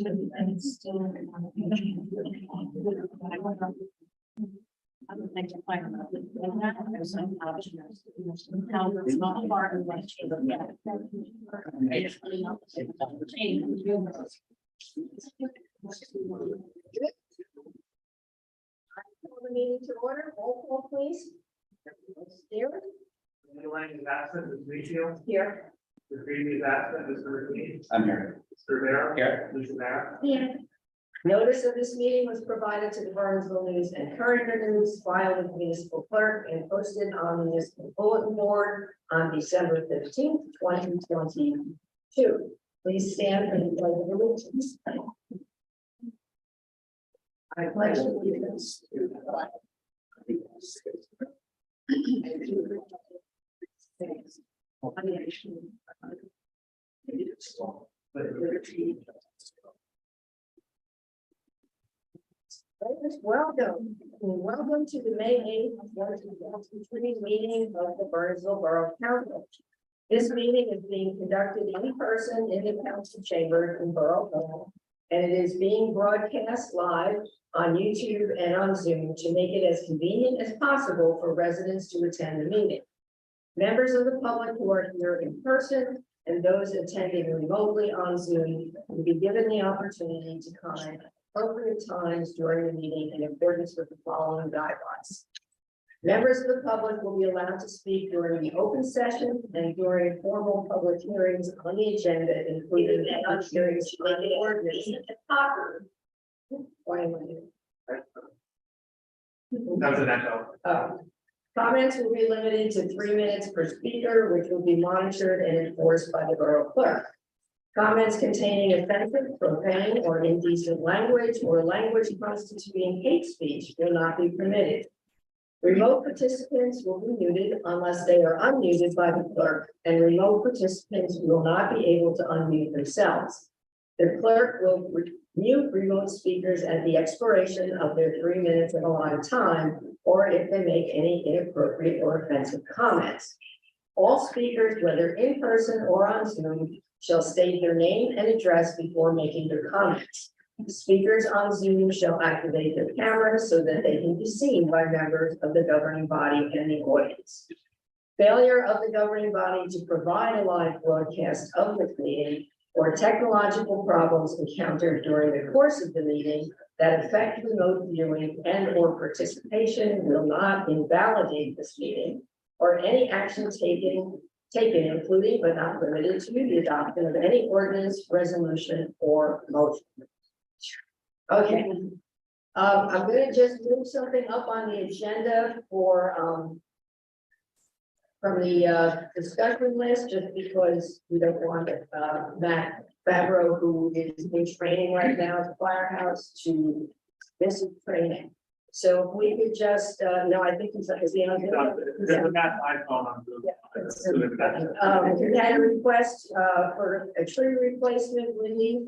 And it's still. I would like to find out that there's some options. How it's not part of what she looked at. The meeting to order, roll call please. Here. Anyone is absent, Ms. Riccio. Here. Mr. Green is absent, Mr. McKee. I'm here. Mr. Rivera. Here. Mr. Mayor. Here. Notice of this meeting was provided to the Bernardsville News and Courier News, filed with the municipal clerk and posted on the municipal bulletin board on December 15th, 2022. Please stand for the pledge of allegiance. I pledge allegiance to the flag of the United States and to the States of the nation of Israel, with liberty and justice. Welcome to the May 8th, 2023 meeting of the Bernardsville Borough Council. This meeting is being conducted in person in the council chamber in Borough Hall, and it is being broadcast live on YouTube and on Zoom to make it as convenient as possible for residents to attend the meeting. Members of the public who are here in person and those attending remotely on Zoom will be given the opportunity to comment appropriate times during the meeting in accordance with the following guidelines. Members of the public will be allowed to speak during the open session and during formal public hearings on the agenda, including the hearings on the ordinance. Why am I here? That was an echo. Comments will be limited to 3 minutes per speaker, which will be monitored and enforced by the borough clerk. Comments containing offensive, profane, or indecent language or language constituting hate speech will not be permitted. Remote participants will be muted unless they are unmuted by the clerk, and remote participants will not be able to unmute themselves. The clerk will mute remote speakers at the expiration of their 3 minutes of allotted time, or if they make any inappropriate or offensive comments. All speakers, whether in person or on Zoom, shall state their name and address before making their comments. Speakers on Zoom shall activate their cameras so that they can be seen by members of the governing body and the audience. Failure of the governing body to provide a live broadcast of the meeting or technological problems encountered during the course of the meeting that affect remote viewing and or participation will not invalidate this meeting or any action taken, including but not limited to the adoption of any ordinance, resolution, or motion. Okay. I'm going to just move something up on the agenda for from the discussion list, just because we don't want Matt Favreau, who is in training right now at the firehouse, to miss his training. So if we could just, no, I think he's on There's a Matt iPhone on Google. we had a request for a tree replacement relief.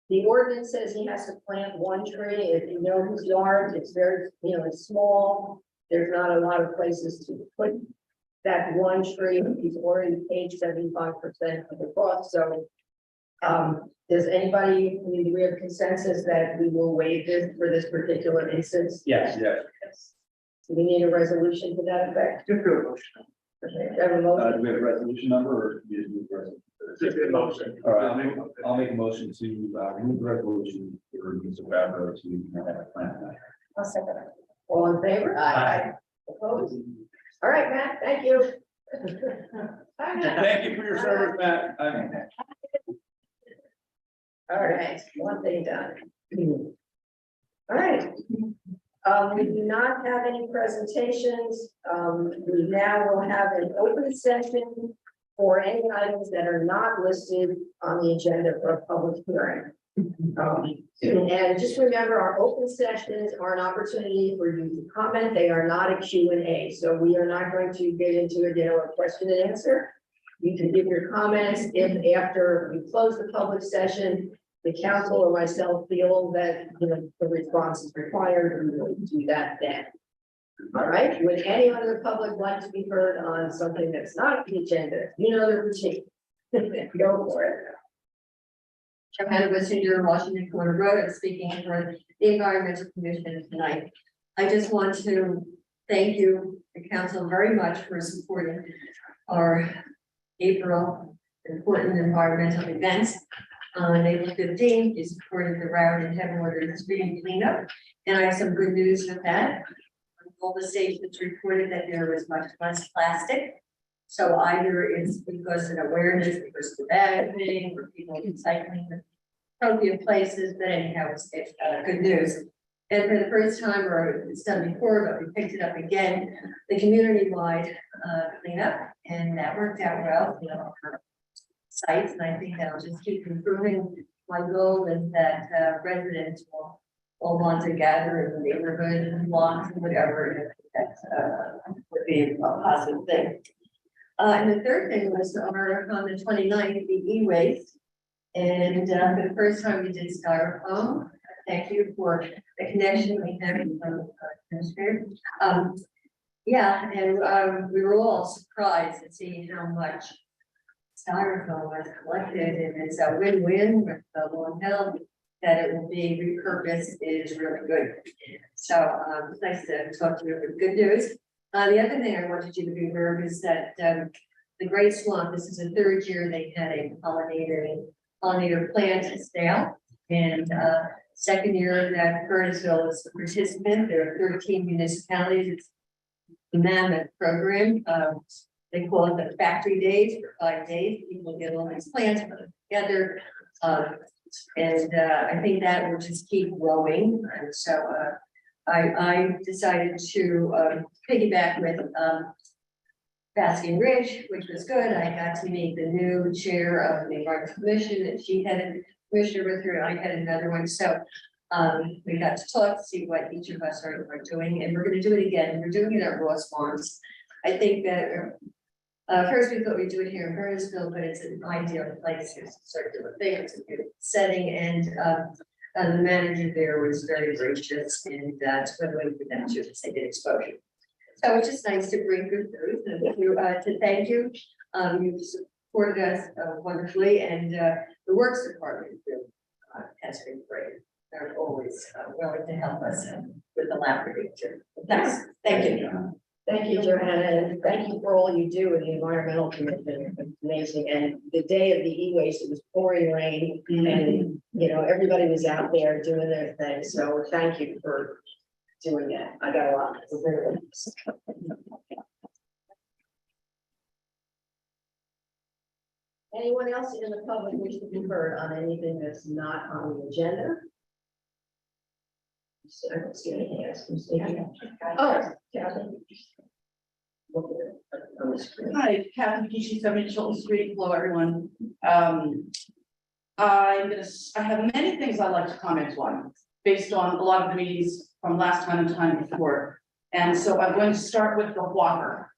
The ordinance says he has to plant one tree. If you know his yard, it's very, it's small. There's not a lot of places to put that one tree. He's already paid 75% of the cost. So does anybody, do we have consensus that we will waive this for this particular instance? Yes. Do we need a resolution to that effect? Just do a motion. Okay, have a motion? Do we have a resolution number or? Do we just move the resolution? Just do a motion. All right, I'll make a motion to remove the resolution for Mr. Favreau to have a plant. I'll second it. All in favor? Aye. Opposed? All right, Matt, thank you. Thank you for your service, Matt. All right, one thing done. All right. We do not have any presentations. We now will have an open session for any items that are not listed on the agenda for a public hearing. And just remember, our open sessions are an opportunity for you to comment. They are not a Q&A. So we are not going to get into a question and answer. You can give your comments if after we close the public session, the council or myself feel that the response is required, we will do that then. All right, would anyone in the public like to be heard on something that's not on the agenda? The routine. Go for it. Johanna Wissinger, Washington Corner Road, I'm speaking for the Environmental Commission tonight. I just want to thank you, the council, very much for supporting our April important environmental events. On April 15th, you supported the Round and Headwater stream cleanup, and I have some good news with that. All the stations reported that there was much less plastic. So either it's because of awareness, because of the bad thing, or people recycling the appropriate places, but anyhow, it's good news. And for the first time, or it's done before, but we picked it up again, the community-wide cleanup, and that worked out well, you know, for sites, and I think that'll just keep improving. My goal is that residents will want to gather in the neighborhood and blocks and whatever, and that would be a positive thing. And the third thing was on the 29th, the e-waste. And for the first time we did styrofoam. Thank you for the connection we had from administrator. Yeah, and we were all surprised to see how much styrofoam was collected, and it's a win-win with the Long Hill. That it will be repurposed is really good. So it's nice to talk to you with good news. The other thing I wanted you to be aware of is that the Great Swamp, this is the third year they had a pollinator plant sale. And second year that Bernardsville is a participant. There are 13 municipalities. It's a mammoth program. They call it the factory days for 5 days. People get all these plants put together. And I think that will just keep growing. And so I decided to piggyback with Basking Ridge, which was good. I got to meet the new chair of the Environmental Commission, and she had a commissioner with her, and I had another one. So we got to talk to see what each of us are doing, and we're going to do it again. We're doing it at Ross Farms. I think that first we thought we'd do it here in Bernardsville, but it's an ideal place. It's a circular thing, it's a good setting, and the manager there was very gracious, and it's a good way for them to say good exposure. So it's just nice to bring good news and to thank you. You've supported us wonderfully, and the Works Department has been great. They're always willing to help us with the lab predictor. Nice, thank you. Thank you, Johanna, and thank you for all you do in the environmental commission. It's amazing. And the day of the e-waste, it was pouring rain, and you know, everybody was out there doing their thing. So thank you for doing that. I got a lot. Anyone else in the public wish to be heard on anything that's not on the agenda? I don't see anything else. Oh, Kathy. Hi, Kathy Peachy, 70 Chilton Street. Hello, everyone. I have many things I'd like to comment on based on a lot of the meetings from last time and time before. And so I'm going to start with the whopper.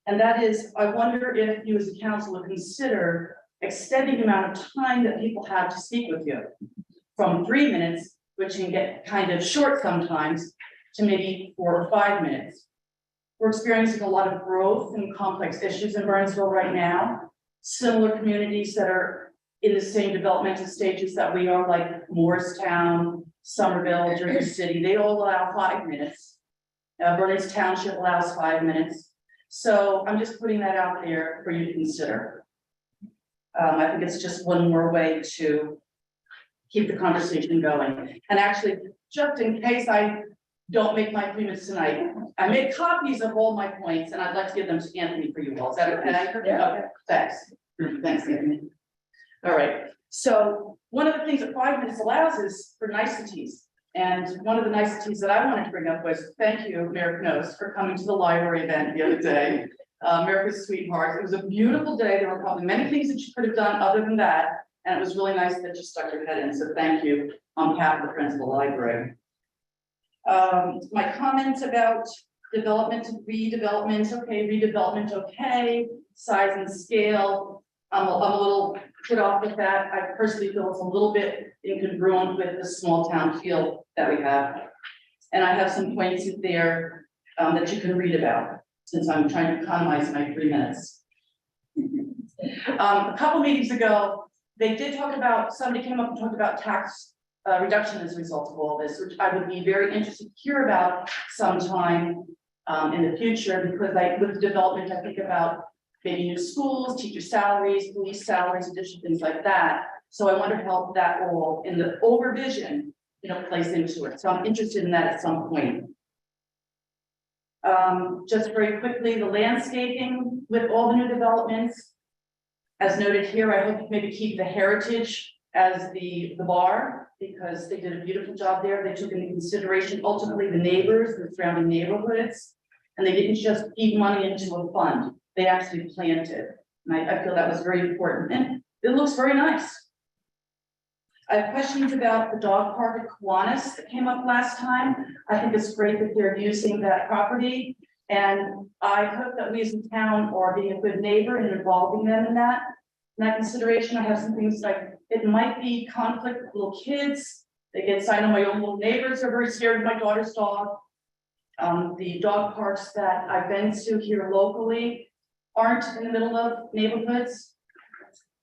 And that is, I wonder if you as a council would consider extending the amount of time that people have to speak with you from 3 minutes, which can get kind of short sometimes, to maybe 4 or 5 minutes. We're experiencing a lot of growth and complex issues in Bernardsville right now. Similar communities that are in the same developmental stages that we are, like Morristown, Somerville, Jersey City, they all allow 5 minutes. Bernards Township allows 5 minutes. So I'm just putting that out there for you to consider. I think it's just one more way to keep the conversation going. And actually, just in case I don't make my 3 minutes tonight, I made copies of all my points, and I'd like to give them to Anthony for you all. Is that okay? Yeah. Okay, thanks. Thanks, Anthony. All right. So one of the things that 5 minutes allows is for niceties. And one of the niceties that I wanted to bring up was thank you, Mayor Knows, for coming to the library event the other day. America's Sweetheart. It was a beautiful day. There were probably many things that you could have done other than that. And it was really nice that you stuck your head in. So thank you on behalf of the Friends of the Library. My comments about development, redevelopment, okay, redevelopment, okay, size and scale. I'm a little put off with that. I personally feel it's a little bit incongruent with the small town feel that we have. And I have some points in there that you can read about, since I'm trying to economize my 3 minutes. A couple meetings ago, they did talk about, somebody came up and talked about tax reduction as a result of all this, which I would be very interested to hear about sometime in the future, because with the development, I think about maybe new schools, teacher salaries, police salaries, additional things like that. So I wonder how that all in the overvision, plays into it. So I'm interested in that at some point. Just very quickly, the landscaping with all the new developments. As noted here, I hope maybe keep the heritage as the bar, because they did a beautiful job there. They took into consideration ultimately the neighbors, the surrounding neighborhoods, and they didn't just feed money into a fund. They actually planted. And I feel that was very important. And it looks very nice. I have questions about the dog park at Kiwanis that came up last time. I think it's great that they're using that property. And I hope that we as a town are being a good neighbor and involving them in that. In that consideration, I have some things like, it might be conflict with little kids. They get signed on, my own little neighbors are very scared of my daughter's dog. The dog parks that I've been to here locally aren't in the middle of neighborhoods.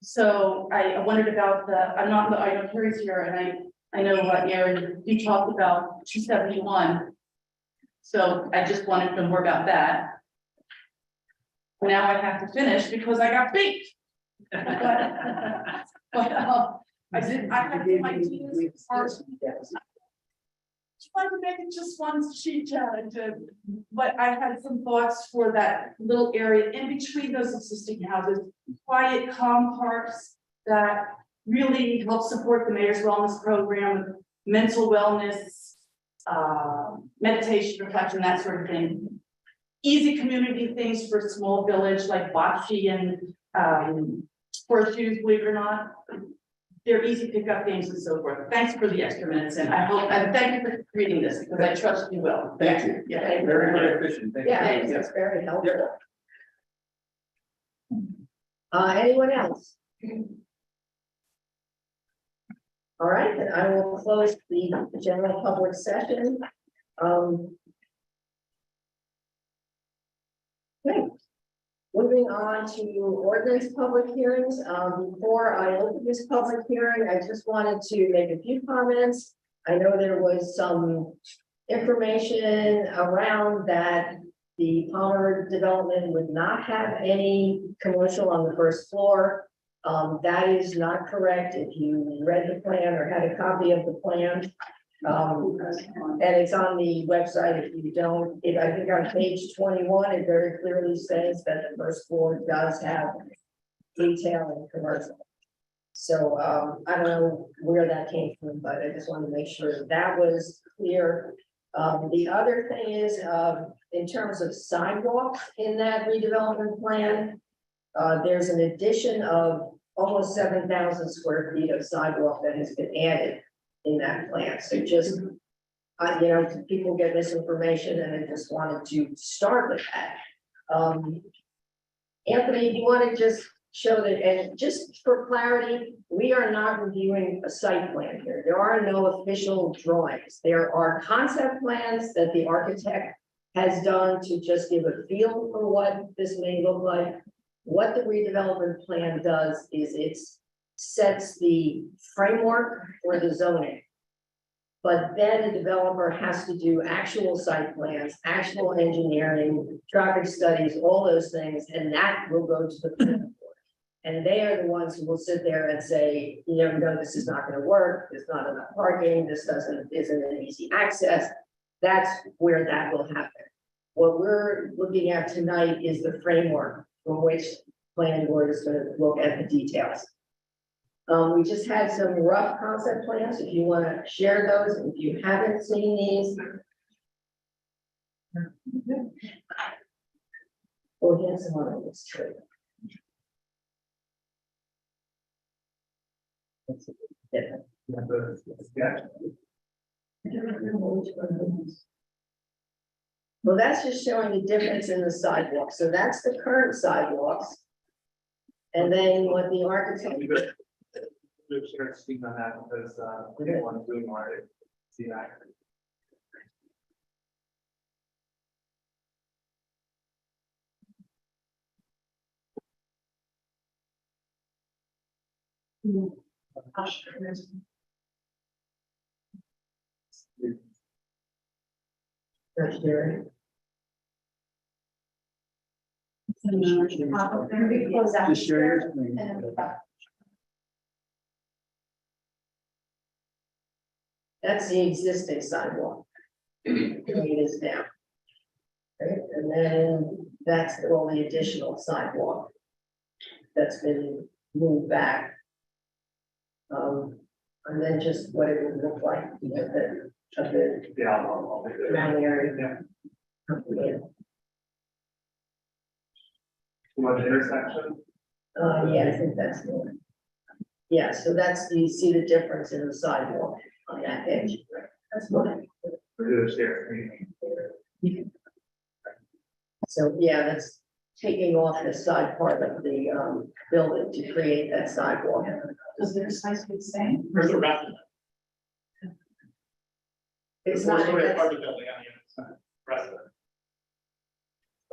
So I wondered about I'm not, I know Carrie's here, and I know Aaron, you talked about 271. So I just wanted to know more about that. Now I have to finish because I got beat. But I had some ideas. Trying to make it just one sheet challenge, but I had some thoughts for that little area in between those existing houses, quiet, calm parks that really help support the mayor's wellness program, mental wellness, meditation, reflection, that sort of thing. Easy community things for a small village like bocce and horseshoes, believe it or not. They're easy pickup games and so forth. Thanks for the extra minutes, and I hope, and thank you for reading this, because I trust you will. Thank you. Yeah. Very, very efficient. Thank you. Yeah, it's very helpful. Anyone else? All right, then I will close the general public session. Okay. Moving on to ordinance public hearings. Before I open this public hearing, I just wanted to make a few comments. I know there was some information around that the Palmer development would not have any commercial on the first floor. That is not correct. If you read the plan or had a copy of the plan, and it's on the website. If you don't, I think on page 21, it very clearly says that the first floor does have retail and commercial. So I don't know where that came from, but I just want to make sure that was clear. The other thing is, in terms of sidewalks in that redevelopment plan, there's an addition of almost 7,000 square feet of sidewalk that has been added in that plan. So just, people get misinformation, and I just wanted to start with that. Anthony, do you want to just show that, and just for clarity, we are not reviewing a site plan here. There are no official drawings. There are concept plans that the architect has done to just give a feel for what this may look like. What the redevelopment plan does is it sets the framework for the zoning. But then the developer has to do actual site plans, actual engineering, traffic studies, all those things, and that will go to the planning board. And they are the ones who will sit there and say, no, this is not going to work. There's not enough parking. This isn't an easy access. That's where that will happen. What we're looking at tonight is the framework from which planning board is going to look at the details. We just had some rough concept plans. If you want to share those, if you haven't seen these. Oh, here's one of this tree. That's different. Well, that's just showing the difference in the sidewalk. So that's the current sidewalks. And then what the architect. Share speak on that, because we didn't want to do more to see that. That's Jerry. Just share your screen. That's the existing sidewalk. It is now. Okay, and then that's all the additional sidewalk. That's been moved back. And then just what it would look like, you know, the Yeah, I'll make it. surrounding area. Yeah. Too much intersection. Yeah, I think that's the one. Yeah, so that's, you see the difference in the sidewalk on that edge. That's what. We're gonna share. So, yeah, that's taking off the side part of the building to create that sidewalk. Does their size be the same? Where's the rest of it? It's not, Part that's- of the building on the other side. Rest of it.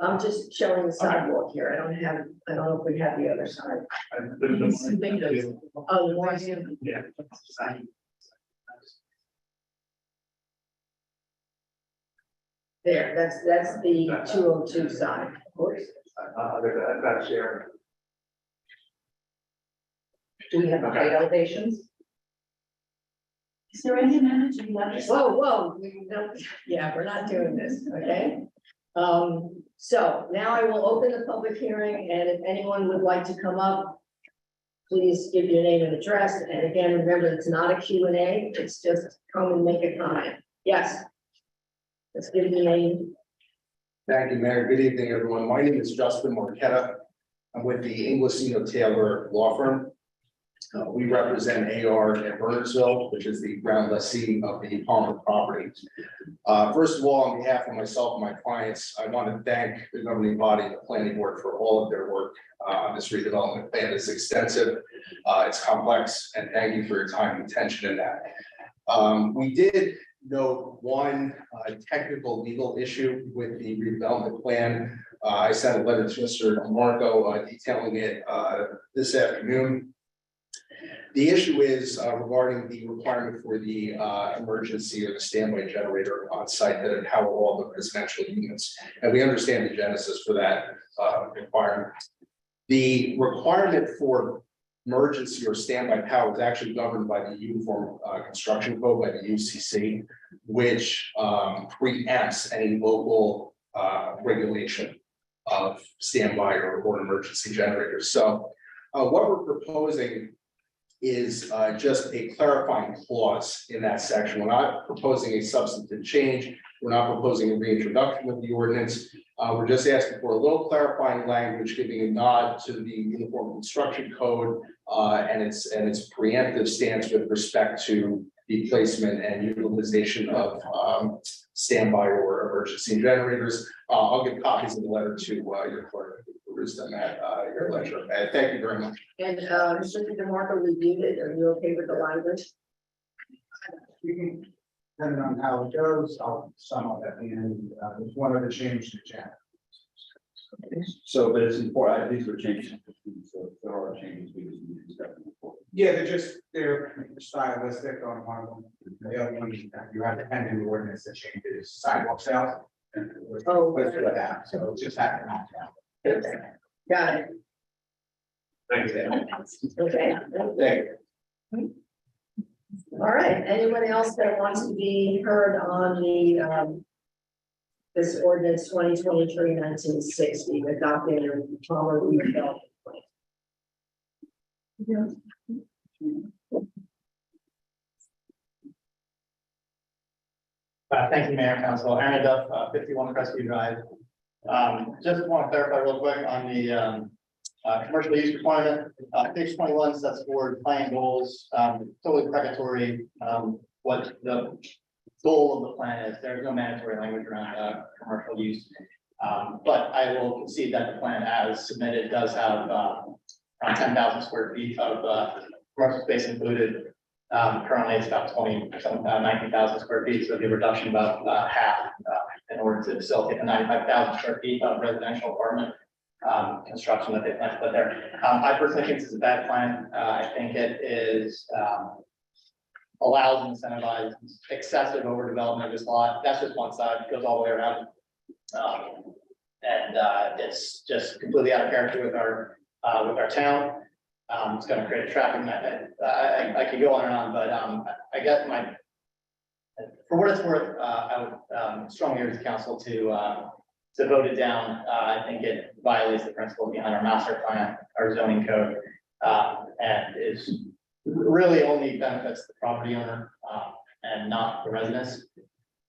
I'm just showing the sidewalk here. I don't know if we have the other side. Oh, the ones in. Yeah. There, that's the 202 side. That's sharing. Do we have the height elevations? Is there any manager left? Whoa, no, yeah, we're not doing this, okay? So now I will open the public hearing, and if anyone would like to come up, please give your name and address, and again, remember, it's not a Q&A, it's just come and make a comment. Yes. Let's give your name. Thank you, Mayor. Good evening, everyone. My name is Justin Marquetta. I'm with the Inglesino Taylor Law Firm. We represent AR at Bernardsville, which is the ground lessee of the Palmer property. First of all, on behalf of myself and my clients, I want to thank the governing body, the planning board, for all of their work on this redevelopment plan. It's extensive, it's complex, and thank you for your time and attention in that. We did note one technical legal issue with the redevelopment plan. I sent a letter to Mr. Marco detailing it this afternoon. The issue is regarding the requirement for the emergency or the standby generator on site that would power all the residential units. And we understand the genesis for that requirement. The requirement for emergency or standby power is actually governed by the Uniform Construction Code, by the UCC, which preempts any local regulation of standby or emergency generators. So what we're proposing is just a clarifying clause in that section. We're not proposing a substantive change. We're not proposing a reintroduction of the ordinance. We're just asking for a little clarifying language, giving a nod to the Uniform Construction Code and its preemptive stance with respect to the placement and utilization of standby or emergency generators. I'll give copies of the letter to your clerk to peruse them at your leisure. Thank you very much. And Mr. DeMarco reviewed it. Are you okay with the language? We can, depending on how it goes, I'll sum up at the end. There's one other change to Jan. So, but it's important, these were changes, so if there are changes, we just need to discuss them. Yeah, they're stylistic on one of them. The other one, you have the pending ordinance that changes sidewalk sales. Oh, With that, so it's just happened. okay. Got it. Thanks. Okay. Thank you. All right. Anyone else that wants to be heard on the this ordinance 2023-1960 adopting the Palmer redevelopment plan? Thank you, Mayor and Council. Aaron Duff, 51 Crestview Drive. Just want to clarify real quick on the commercial use requirement. Page 21 sets forward plan goals, totally precatory. What the goal of the plan is. There's no mandatory language around commercial use. But I will concede that the plan as submitted does have around 10,000 square feet of commercial space included. Currently, it's about 19,000 square feet, so the reduction about half in order to facilitate the 95,000 square feet of residential apartment construction that they plan to put there. I personally think this is a bad plan. I think it is, allows and incentivizes excessive overdevelopment of this lot. That's just one side, it goes all the way around. It's just completely out of character with our town. It's gonna create a traffic net. I could go on and on, but I get my, for what it's worth, I would strongly urge the council to vote it down. I think it violates the principle behind our master plan, our zoning code, and is really only benefits the property owner and not the residents.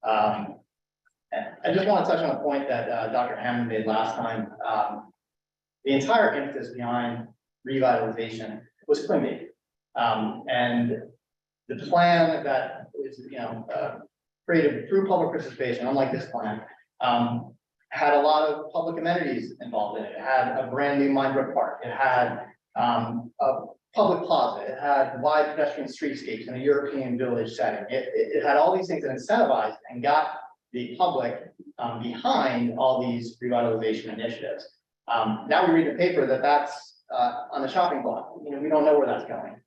And I just want to touch on a point that Dr. Hammond made last time. The entire impetus behind revitalization was Quimby. And the plan that was, created through public participation, unlike this plan, had a lot of public amenities involved in it. It had a brand new Minebrook Park. It had a public plaza. It had wide pedestrian streetscapes in a European village setting. It had all these things that incentivized and got the public behind all these revitalization initiatives. Now we read the paper that's on the shopping block. We don't know where that's going.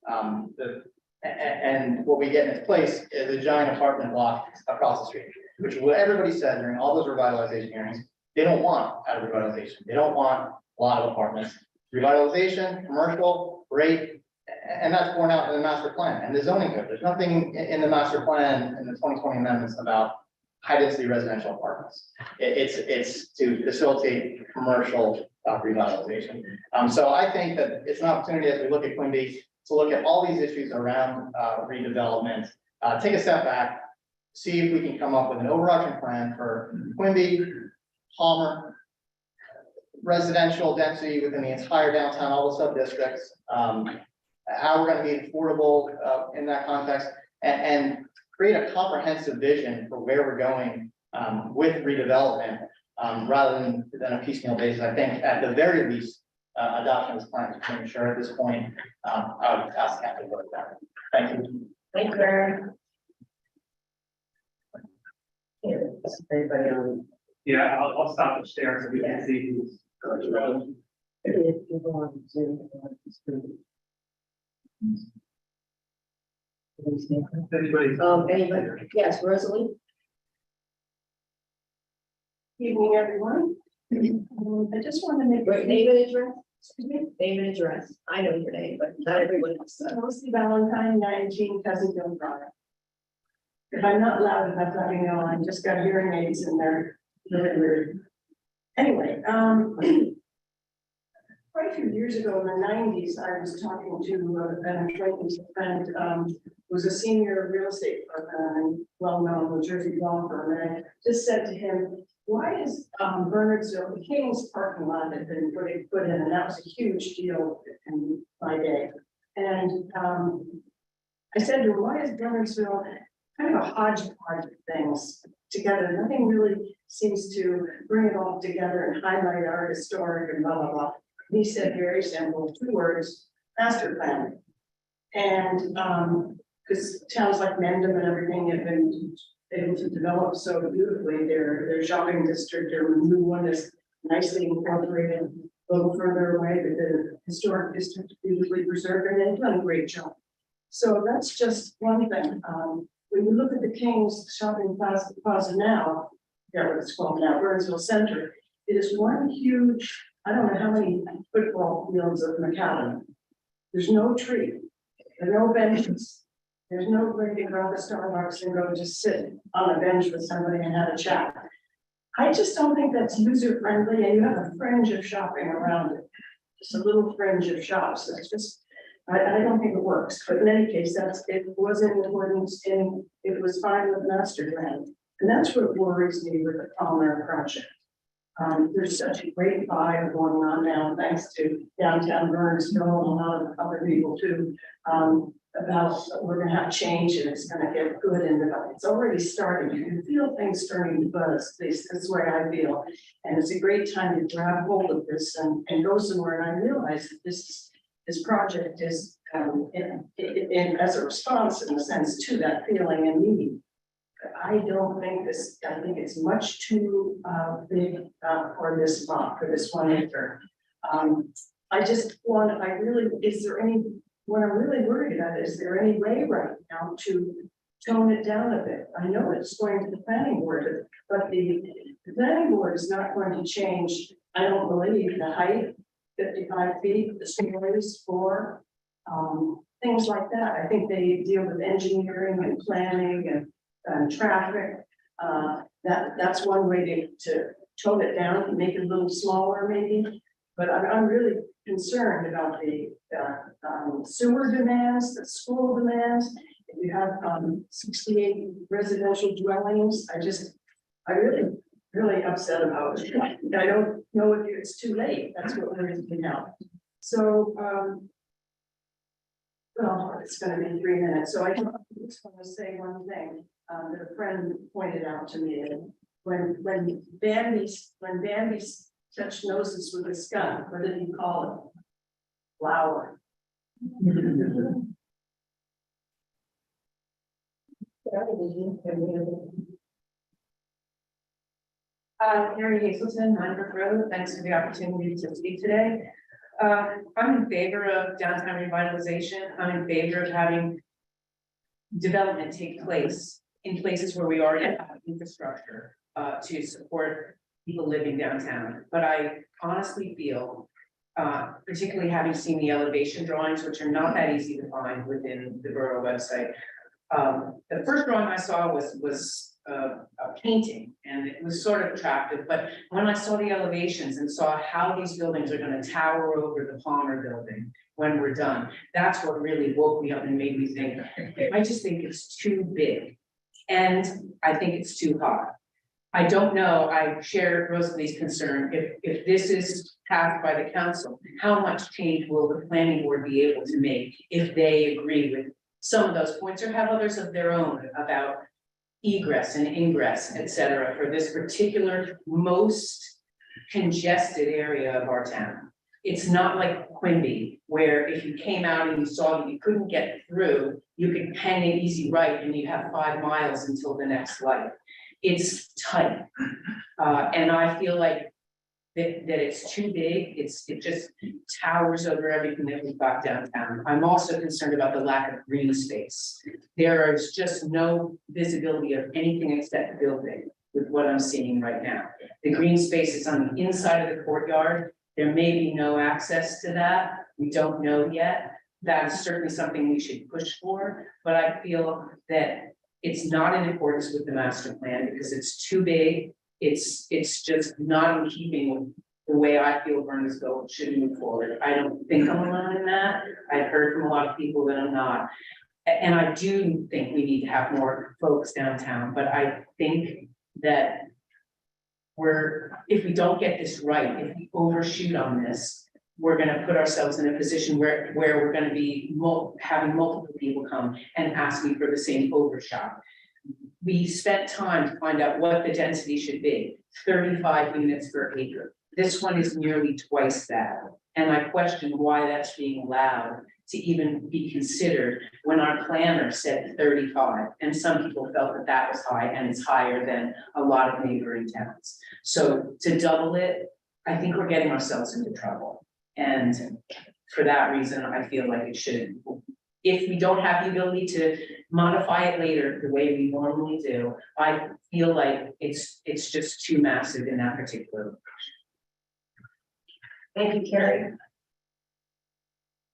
And what we get in its place is a giant apartment block across the street, which is what everybody said during all those revitalization hearings. They don't want out of revitalization. They don't want a lot of apartments. Revitalization, commercial, great, and that's borne out in the master plan and the zoning code. There's nothing in the master plan in the 2020 amendments about high density residential apartments. It's to facilitate commercial revitalization. So I think that it's an opportunity as we look at Quimby to look at all these issues around redevelopment, take a step back, see if we can come up with an overarching plan for Quimby, Palmer, residential density within the entire downtown, all the sub-districts, how we're going to be affordable in that context, and create a comprehensive vision for where we're going with redevelopment rather than a piecemeal basis. I think at the very least, adoption of this plan is premature at this point. I would ask the council to vote that. Thank you. Thank you, Barry. Anybody on? Yeah, I'll stop upstairs if you can see who's. Anybody? Anybody? Yes, Rosalie? Evening, everyone. I just want to make. Wait, name and address? Excuse me? Name and address. I know your name, but not everyone else. Lucy Valentine, 19 Pleasantville Drive. If I'm not loud enough, let me know. I just got hearing aids in there. Really weird. Anyway, quite a few years ago in the 90s, I was talking to an acquaintance friend, was a senior real estate partner and well-known New Jersey law firm, and I just said to him, why is Bernardsville, the King's parking lot had been put in, and that was a huge deal in my day. And I said to him, why is Bernardsville kind of a hodgepodge of things together? Nothing really seems to bring it all together and highlight our historic and blah, blah, blah. And he said very simple, 2 words, master plan. And because towns like Mendham and everything have been able to develop so beautifully, their shopping district, their new one is nicely incorporated a little further away, but the historic district is beautifully preserved, and they've done a great job. So that's just one thing. When you look at the King's shopping plaza now, yeah, what it's called now, Burnsville Center, it is one huge, I don't know how many football fields of macadam. There's no tree, there are no benches. There's no way to go to Starbucks and go just sit on a bench with somebody and have a chat. I just don't think that's user friendly, and you have a fringe of shopping around it. Just a little fringe of shops. It's just, I don't think it works. But in any case, it was in accordance, and it was fine with master plan. And that's what worries me with the Palmer project. There's such a great vibe going on now, thanks to downtown Burnsville and a lot of other people too. About we're going to have change and it's going to get good, and it's already starting. You can feel things starting to buzz. This is the way I feel, and it's a great time to grab hold of this and go somewhere. And I realize that this project is as a response in a sense to that feeling and need. I don't think this. I think it's much too big for this lot, for this 1 acre. I just want, is there any, what I'm really worried about, is there any way right now to tone it down a bit? I know it's going to the planning board, but the planning board is not going to change, I don't believe, the height, 55 feet, the stories for, things like that. I think they deal with engineering and planning and traffic. That's one way to tone it down and make it a little smaller maybe. But I'm really concerned about the sewer demands, the school demands. If you have 68 residential dwellings, I really upset about it. I don't know if it's too late. That's what we're doing now. So, well, it's gonna be 3 minutes. So I just want to say one thing that a friend pointed out to me. When Bambi touched noses with his gun, what did he call it? Flower. Mary Hazelton, Brook Road, thanks for the opportunity to speak today. I'm in favor of downtown revitalization. I'm in favor of having development take place in places where we already have infrastructure to support people living downtown. But I honestly feel, particularly having seen the elevation drawings, which are not that easy to find within the borough website. The first drawing I saw was a painting, and it was sort of attractive, but when I saw the elevations and saw how these buildings are gonna tower over the Palmer building when we're done, that's what really woke me up and made me think, I just think it's too big. And I think it's too high. I don't know, I share Rosalie's concern, if this is passed by the council, how much change will the planning board be able to make if they agree with some of those points or have others of their own about egress and ingress, et cetera, for this particular most congested area of our town. It's not like Quimby, where if you came out and you saw that you couldn't get through, you could hang an easy right and you have 5 miles until the next light. It's tight. And I feel like that it's too big, it just towers over everything that we've got downtown. I'm also concerned about the lack of green space. There is just no visibility of anything except building with what I'm seeing right now. The green space is on the inside of the courtyard. There may be no access to that. We don't know yet. That is certainly something we should push for, but I feel that it's not in accordance with the master plan because it's too big. It's just not in keeping with the way I feel Bernardsville should move forward. I don't think I'm alone in that. I've heard from a lot of people that I'm not. And I do think we need to have more folks downtown, but I think that if we don't get this right, if we overshoot on this, we're gonna put ourselves in a position where we're gonna be having multiple people come and asking for the same overshot. We spent time to find out what the density should be, 35 units per acre. This one is nearly twice that. And I question why that's being allowed to even be considered when our planner said 35. And some people felt that that was high, and it's higher than a lot of neighboring towns. So to double it, I think we're getting ourselves into trouble. And for that reason, I feel like it should. If we don't have the ability to modify it later the way we normally do, I feel like it's just too massive in that particular location. Thank you, Carrie.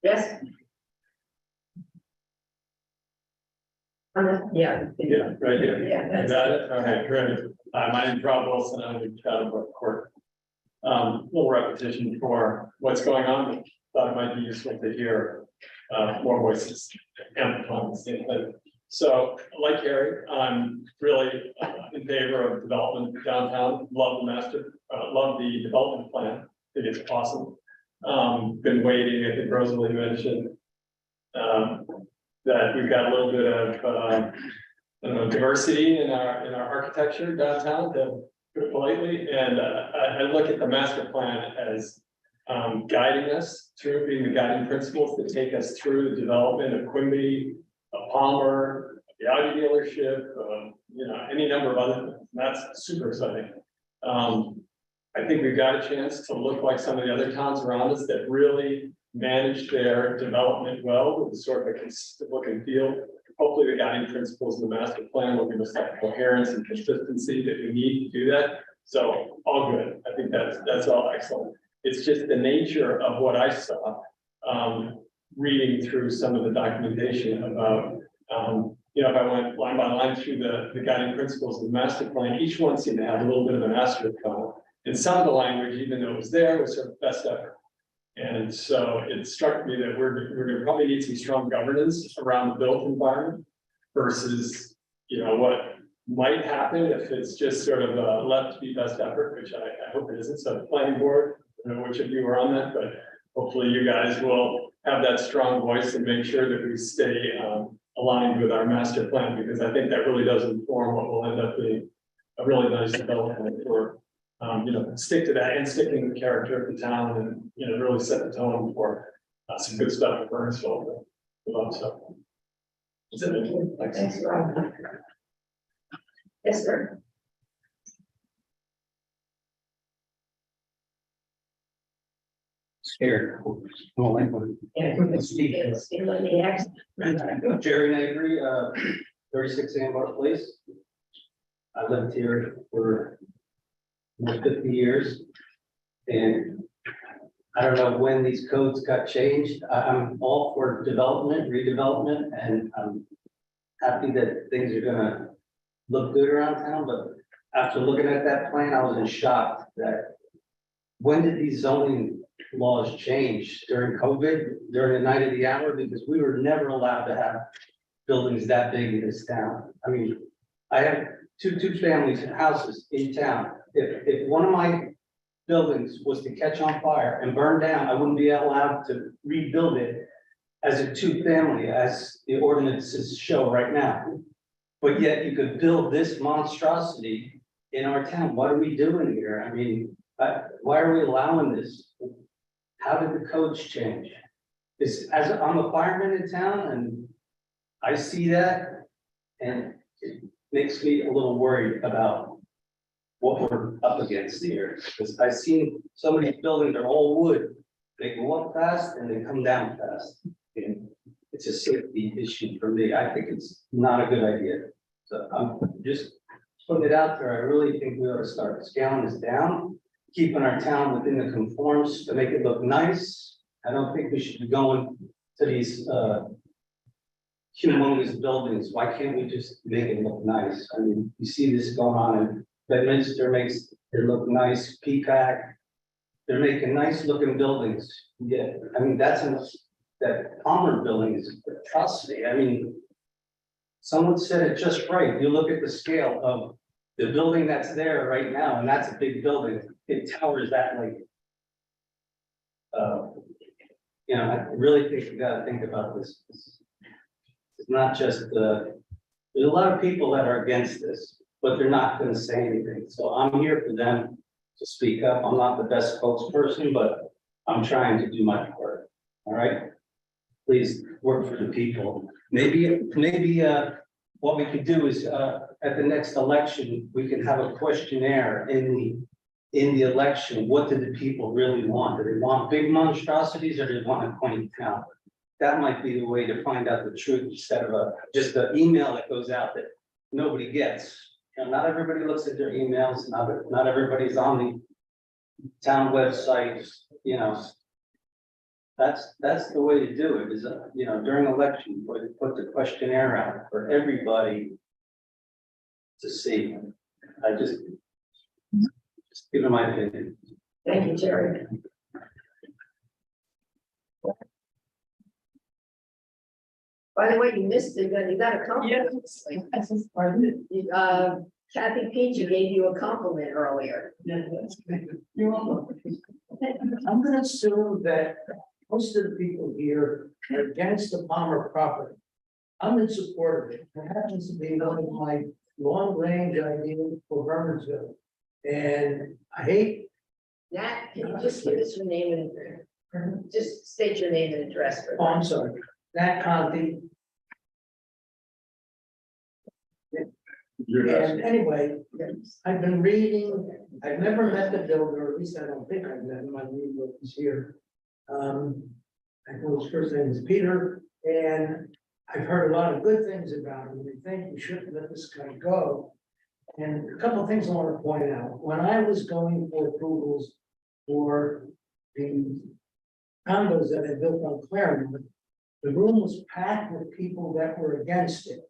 Yes? Yeah. Yeah, right here. Yeah, You that's- got it? Okay, great. My name's Rob Wilson. I'm with Brook Court. Little repetition for what's going on, but thought it might be useful to hear more voices amplifying the same thing. So, like Harry, I'm really in favor of development downtown. Love the development plan. I think it's awesome. Been waiting. I think Rosalie mentioned that we've got a little bit of I don't know, diversity in our architecture downtown, to put it politely. And I look at the master plan as guiding us through, being the guiding principles that take us through the development of Quimby, Palmer, the Audi dealership, you know, any number of other things. That's super exciting. I think we've got a chance to look like some of the other towns around us that really manage their development well with sort of a consistent look and feel. Hopefully the guiding principles in the master plan will give us that coherence and consistency that we need to do that. So all good. I think that's all excellent. It's just the nature of what I saw, reading through some of the documentation about, you know, if I went line by line through the guiding principles of the master plan, each one seemed to have a little bit of an asterisk on it. And some of the language, even though it was there, was sort of best effort. And so it struck me that we're gonna probably need some strong governance around the built environment versus, you know, what might happen if it's just sort of left to be best effort, which I hope it isn't. So the planning board, I don't know which of you are on that, but hopefully you guys will have that strong voice and make sure that we stay aligned with our master plan, because I think that really does inform what will end up being a really nice development for, you know, stick to that and sticking the character of the town and, you know, really set the tone for some good stuff in Bernardsville. So. Is it? Thanks, Rob. Yes, sir. Scared. Jerry, I agree, 36 Ambar Place. I lived here for almost 50 years. And I don't know when these codes got changed. I'm all for development, redevelopment, and I'm happy that things are gonna look good around town, but after looking at that plan, I was in shock that when did these zoning laws change? During COVID, during the night of the hour? Because we were never allowed to have buildings that big in this town. I mean, I have two families and houses in town. If one of my buildings was to catch on fire and burn down, I wouldn't be allowed to rebuild it as a two-family, as the ordinances show right now. But yet you could build this monstrosity in our town. What are we doing here? I mean, why are we allowing this? How did the codes change? As I'm a fireman in town and I see that, and it makes me a little worried about what we're up against here. Because I've seen some of these buildings are all wood. They go up fast and they come down fast. And it's a safety issue for me. I think it's not a good idea. So I'm just putting it out there. I really think we ought to start scaling this down, keeping our town within the conforms to make it look nice. I don't think we should be going to these humongous buildings. Why can't we just make it look nice? I mean, you see this going on in Bedminster, makes it look nice. Peacock, they're making nice looking buildings. Yeah, I mean, that Palmer building is a atrocity. I mean, someone said it just right. You look at the scale of the building that's there right now, and that's a big building. It towers that like, you know, I really think we gotta think about this. It's not just there's a lot of people that are against this, but they're not gonna say anything. So I'm here for them to speak up. I'm not the best spokesperson, but I'm trying to do my part. All right? Please work for the people. Maybe what we could do is at the next election, we can have a questionnaire in the election. What do the people really want? Do they want big monstrosities or do they want a quaint town? That might be the way to find out the truth instead of just the email that goes out that nobody gets. You know, not everybody looks at their emails. Not everybody's on the town website. You know, that's the way to do it. Is you know, during election, put the questionnaire out for everybody to see. I just give my opinion. thank you, Jerry. By the way, you missed it, you got a compliment. Kathy Peachy gave you a compliment earlier. You're welcome. I'm gonna assume that most of the people here are against the Palmer property. I'm in support of it. It happens to be one of my long-range ideas for Bernardsville. And I hate. Nat, can you just give us your name and address? Just state your name and address for. Oh, I'm sorry, Nat Conti. And anyway, I've been reading, I've never met the builder, at least I don't think I've met him, I knew what was here. I know his first name is Peter, and I've heard a lot of good things about him. I think we shouldn't let this guy go. And a couple of things I want to point out. When I was going for approvals for the condos that I built on Claremont, the room was packed with people that were against it.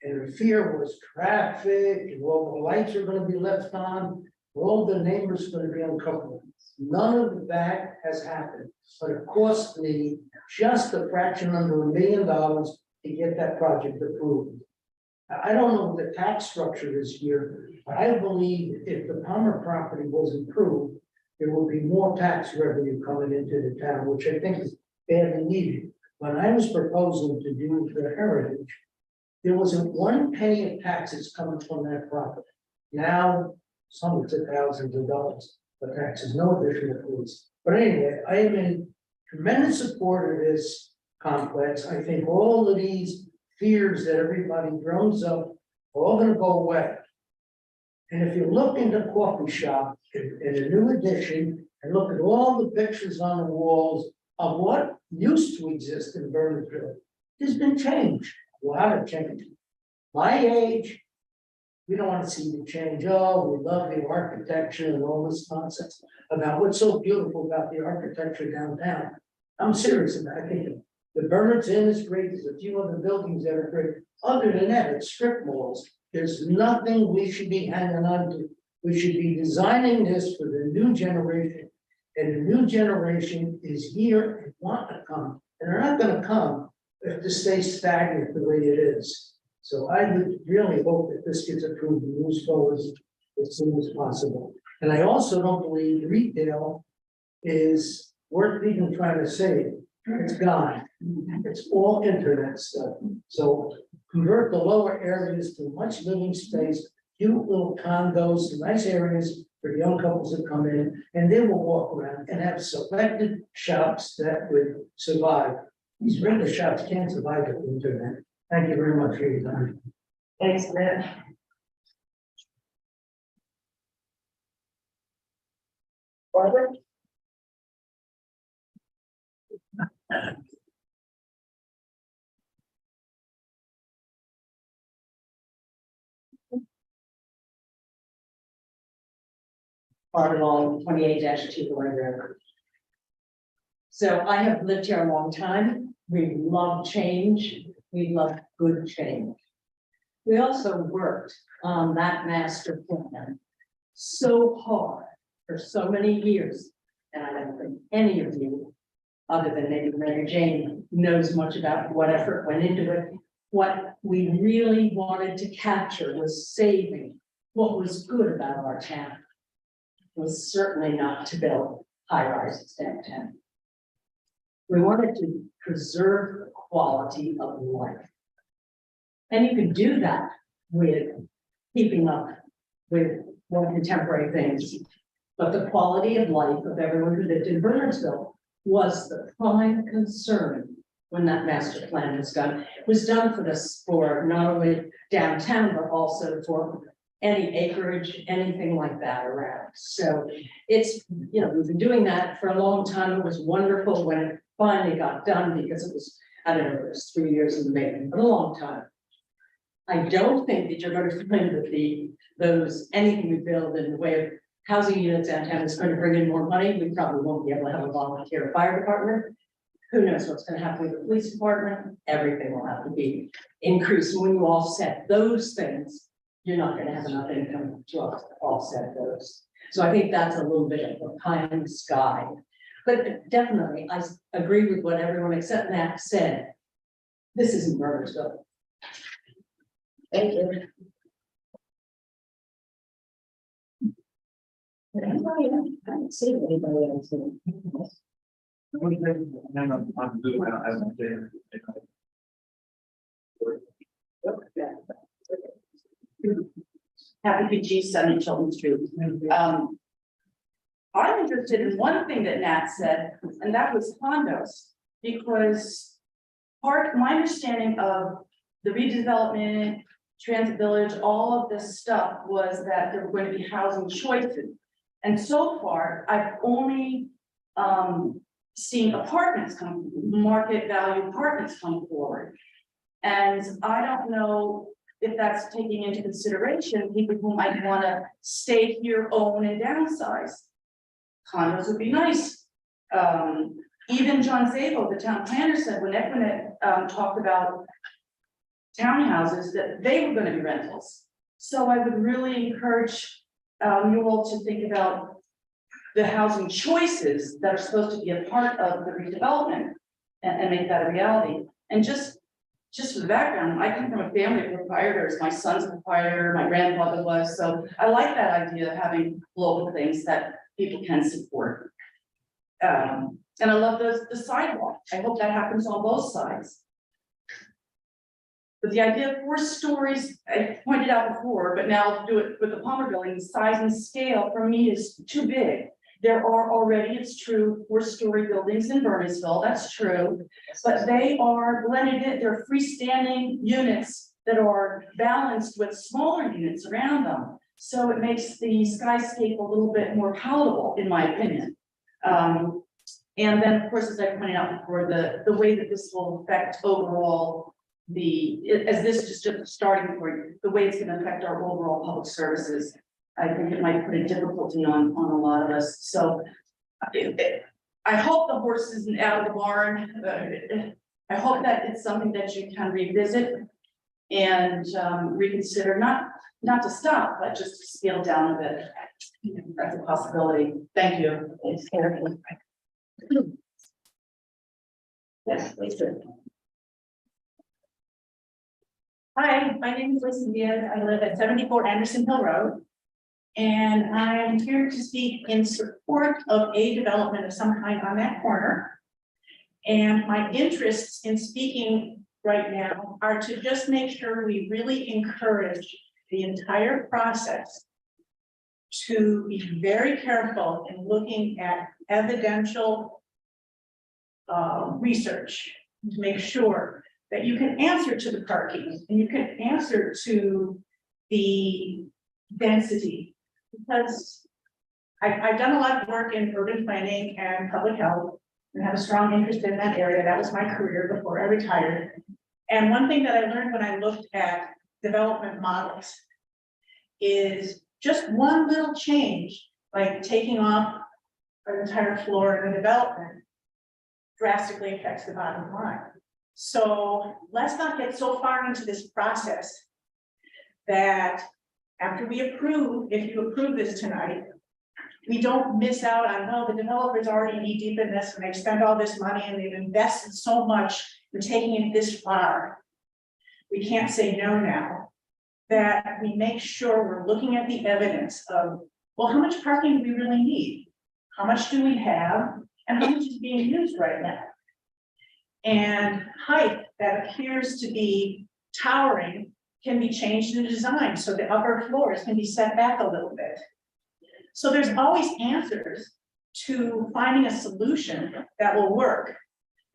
And the fear was traffic, and all the lights are gonna be left on, all the neighbors are gonna be uncomfortable. None of that has happened, but it cost me just a fraction under $1 million to get that project approved. I don't know what the tax structure is here, but I believe if the Palmer property was improved, there will be more tax revenue coming into the town, which I think is badly needed. When I was proposing to do the heritage, there wasn't one penny of taxes coming from that property. Now, hundreds of thousands of dollars of taxes, no additional fees. But anyway, I am in tremendous support of this complex. I think all of these fears that everybody drums up are all gonna go away. And if you look in the coffee shop in a new edition and look at all the pictures on the walls of what used to exist in Bernardsville, there's been change. A lot of change. My age, we don't want to see the change. Oh, we love the architecture and all this nonsense about what's so beautiful about the architecture downtown. I'm serious about it. I think the Bernards Inn is great. There's a few other buildings that are great. Other than that, it's strip malls. There's nothing we should be hanging on to. We should be designing this for the new generation. And the new generation is here and want to come. And they're not going to come if this stays stagnant the way it is. So I would really hope that this gets approved and moves forward as soon as possible. And I also don't believe retail is worth even trying to save. It's gone. It's all internet stuff. So convert the lower areas to much living space, cute little condos, nice areas for young couples that come in, and they will walk around and have selected shops that would survive. These regular shops can't survive the internet. Thank you very much for your time. Thanks, Matt. Barbara? Article 28-2 River. So I have lived here a long time. We love change. We love good change. We also worked on that master plan so hard for so many years. And I don't think any of you, other than maybe Mary Jane, knows much about what effort went into it. What we really wanted to capture was saving what was good about our town. It was certainly not to build high-rises downtown. We wanted to preserve the quality of life. And you can do that with keeping up with more contemporary things. But the quality of life of everyone who lived in Bernardsville was the prime concern when that master plan was done. It was done for this, for not only downtown, but also for any acreage, anything like that around. So it's, you know, we've been doing that for a long time. It was wonderful when it finally got done because it was, I don't know, it was 3 years in the making, but a long time. I don't think that you're going to find that anything we build in the way of housing units downtown is going to bring in more money. We probably won't be able to have a volunteer fire department. Who knows what's going to happen with the police department? Everything will have to be increased. When you offset those things, you're not going to have enough income to offset those. So I think that's a little bit of a pie in the sky. But definitely, I agree with what everyone except Matt said. This isn't Bernardsville. Thank you. Anybody else? I haven't seen anybody else. Happy G 7 Children's Street. I'm interested in one thing that Nat said, and that was condos, because my understanding of the redevelopment Transit Village, all of this stuff was that there were going to be housing choices. And so far, I've only seen apartments come, market value apartments come forward. And I don't know if that's taking into consideration people who might want to stay here, own and downsize. Condos would be nice. Even John Zabo, the town planner, said when Equinet talked about townhouses, that they were going to be rentals. So I would really encourage you all to think about the housing choices that are supposed to be a part of the redevelopment and make that a reality. And just for the background, I come from a family of proprietors. My son's a proprietor, my grandfather was, so I like that idea of having local things that people can support. And I love the sidewalk. I hope that happens on both sides. But the idea of 4 stories, I pointed out before, but now I'll do it with the Palmer Building, the size and scale for me is too big. There are already, it's true, 4-story buildings in Bernardsville, that's true, but they are blended in, they're freestanding units that are balanced with smaller units around them. So it makes the skyscape a little bit more palatable, in my opinion. And then, of course, as I pointed out before, the way that this will affect overall as this is just a starting point, the way it's going to affect our overall public services, I think it might put a difficulty on a lot of us. So I hope the horse isn't out of the barn. I hope that it's something that you can revisit and reconsider, not to stop, but just to scale down a bit. That's a possibility. Thank you. Yes, Lisa. Hi, my name is Lisa Diaz. I live at 74 Anderson Hill Road. And I'm here to speak in support of a development of some kind on that corner. And my interests in speaking right now are to just make sure we really encourage the entire process to be very careful in looking at evidential research to make sure that you can answer to the parking and you can answer to the density. Because I've done a lot of work in urban planning and public health and have a strong interest in that area. That was my career before I retired. And one thing that I learned when I looked at development models is just one little change, like taking off an entire floor in a development, drastically affects the bottom line. So let's not get so far into this process that after we approve, if you approve this tonight, we don't miss out on, well, the developer's already knee deep in this and they've spent all this money and they've invested so much in taking it this far. We can't say no now. That we make sure we're looking at the evidence of, well, how much parking do we really need? How much do we have? And how much is being used right now? And height that appears to be towering can be changed in the design so the upper floors can be set back a little bit. So there's always answers to finding a solution that will work.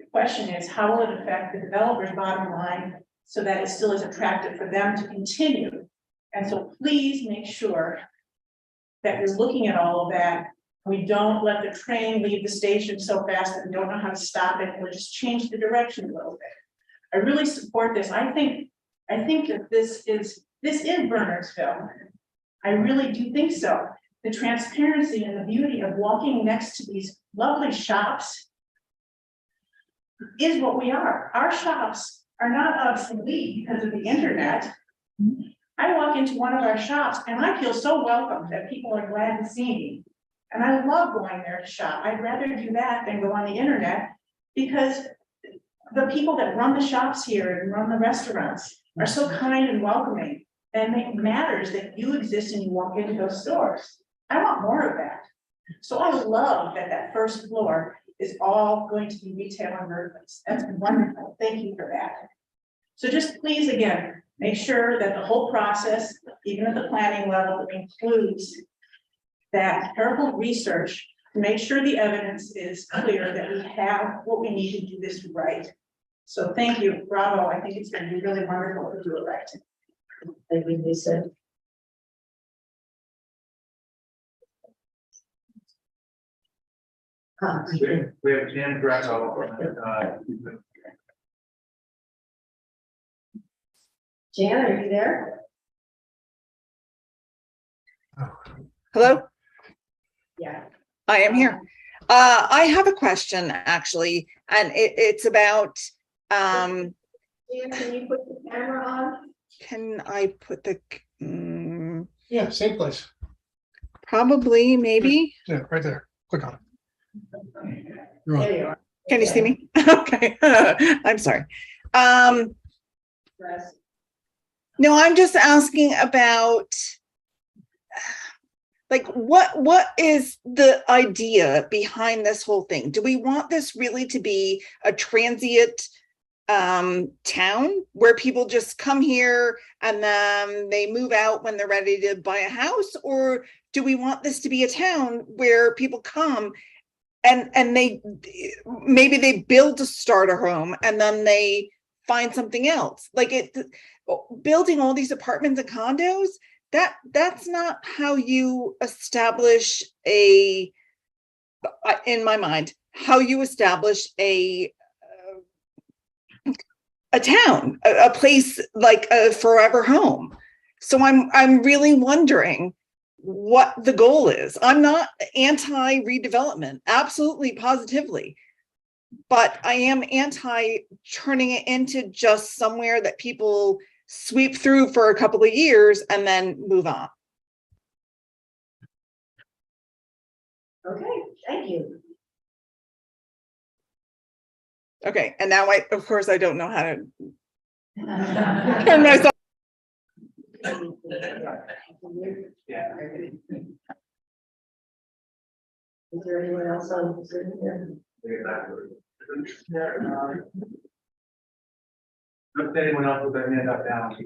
The question is, how will it affect the developer's bottom line so that it still is attractive for them to continue? And so please make sure that you're looking at all of that. We don't let the train leave the station so fast that we don't know how to stop it, and we'll just change the direction a little bit. I really support this. I think that this is Bernardsville. I really do think so. The transparency and the beauty of walking next to these lovely shops is what we are. Our shops are not obsolete because of the internet. I walk into one of our shops and I feel so welcome that people are glad to see me. And I love going there to shop. I'd rather do that than go on the internet because the people that run the shops here and run the restaurants are so kind and welcoming. And it matters that you exist and you walk into those stores. I want more of that. So I love that that first floor is all going to be retail and merchandise. That's wonderful. Thank you for that. So just please, again, make sure that the whole process, even at the planning level, includes that careful research to make sure the evidence is clear that we have what we need to do this right. So thank you, bravo. I think it's going to be really wonderful to do it right. I think they said. We have Jan Greco. Jan, are you there? Hello, Yeah. I am here. I have a question actually, and it's about, Jan, can you put the camera on? can I put the, Yeah, same place. probably, maybe? Yeah, right there. Click on it. There you are. Can you see me? Okay, I'm sorry. Press. No, I'm just asking about, like, what is the idea behind this whole thing? Do we want this really to be a transient town where people just come here and then they move out when they're ready to buy a house? Or do we want this to be a town where people come and they maybe they build to start a home and then they find something else? Like building all these apartments and condos, that's not how you establish in my mind, how you establish a town, a place like a forever home. So I'm really wondering what the goal is. I'm not anti redevelopment, absolutely, positively, but I am anti turning it into just somewhere that people sweep through for a couple of years and then move on. Okay, thank you. Okay, and now of course, I don't know how to turn myself. Yeah. Is there anyone else on Zoom here? If anyone else with their hand up down.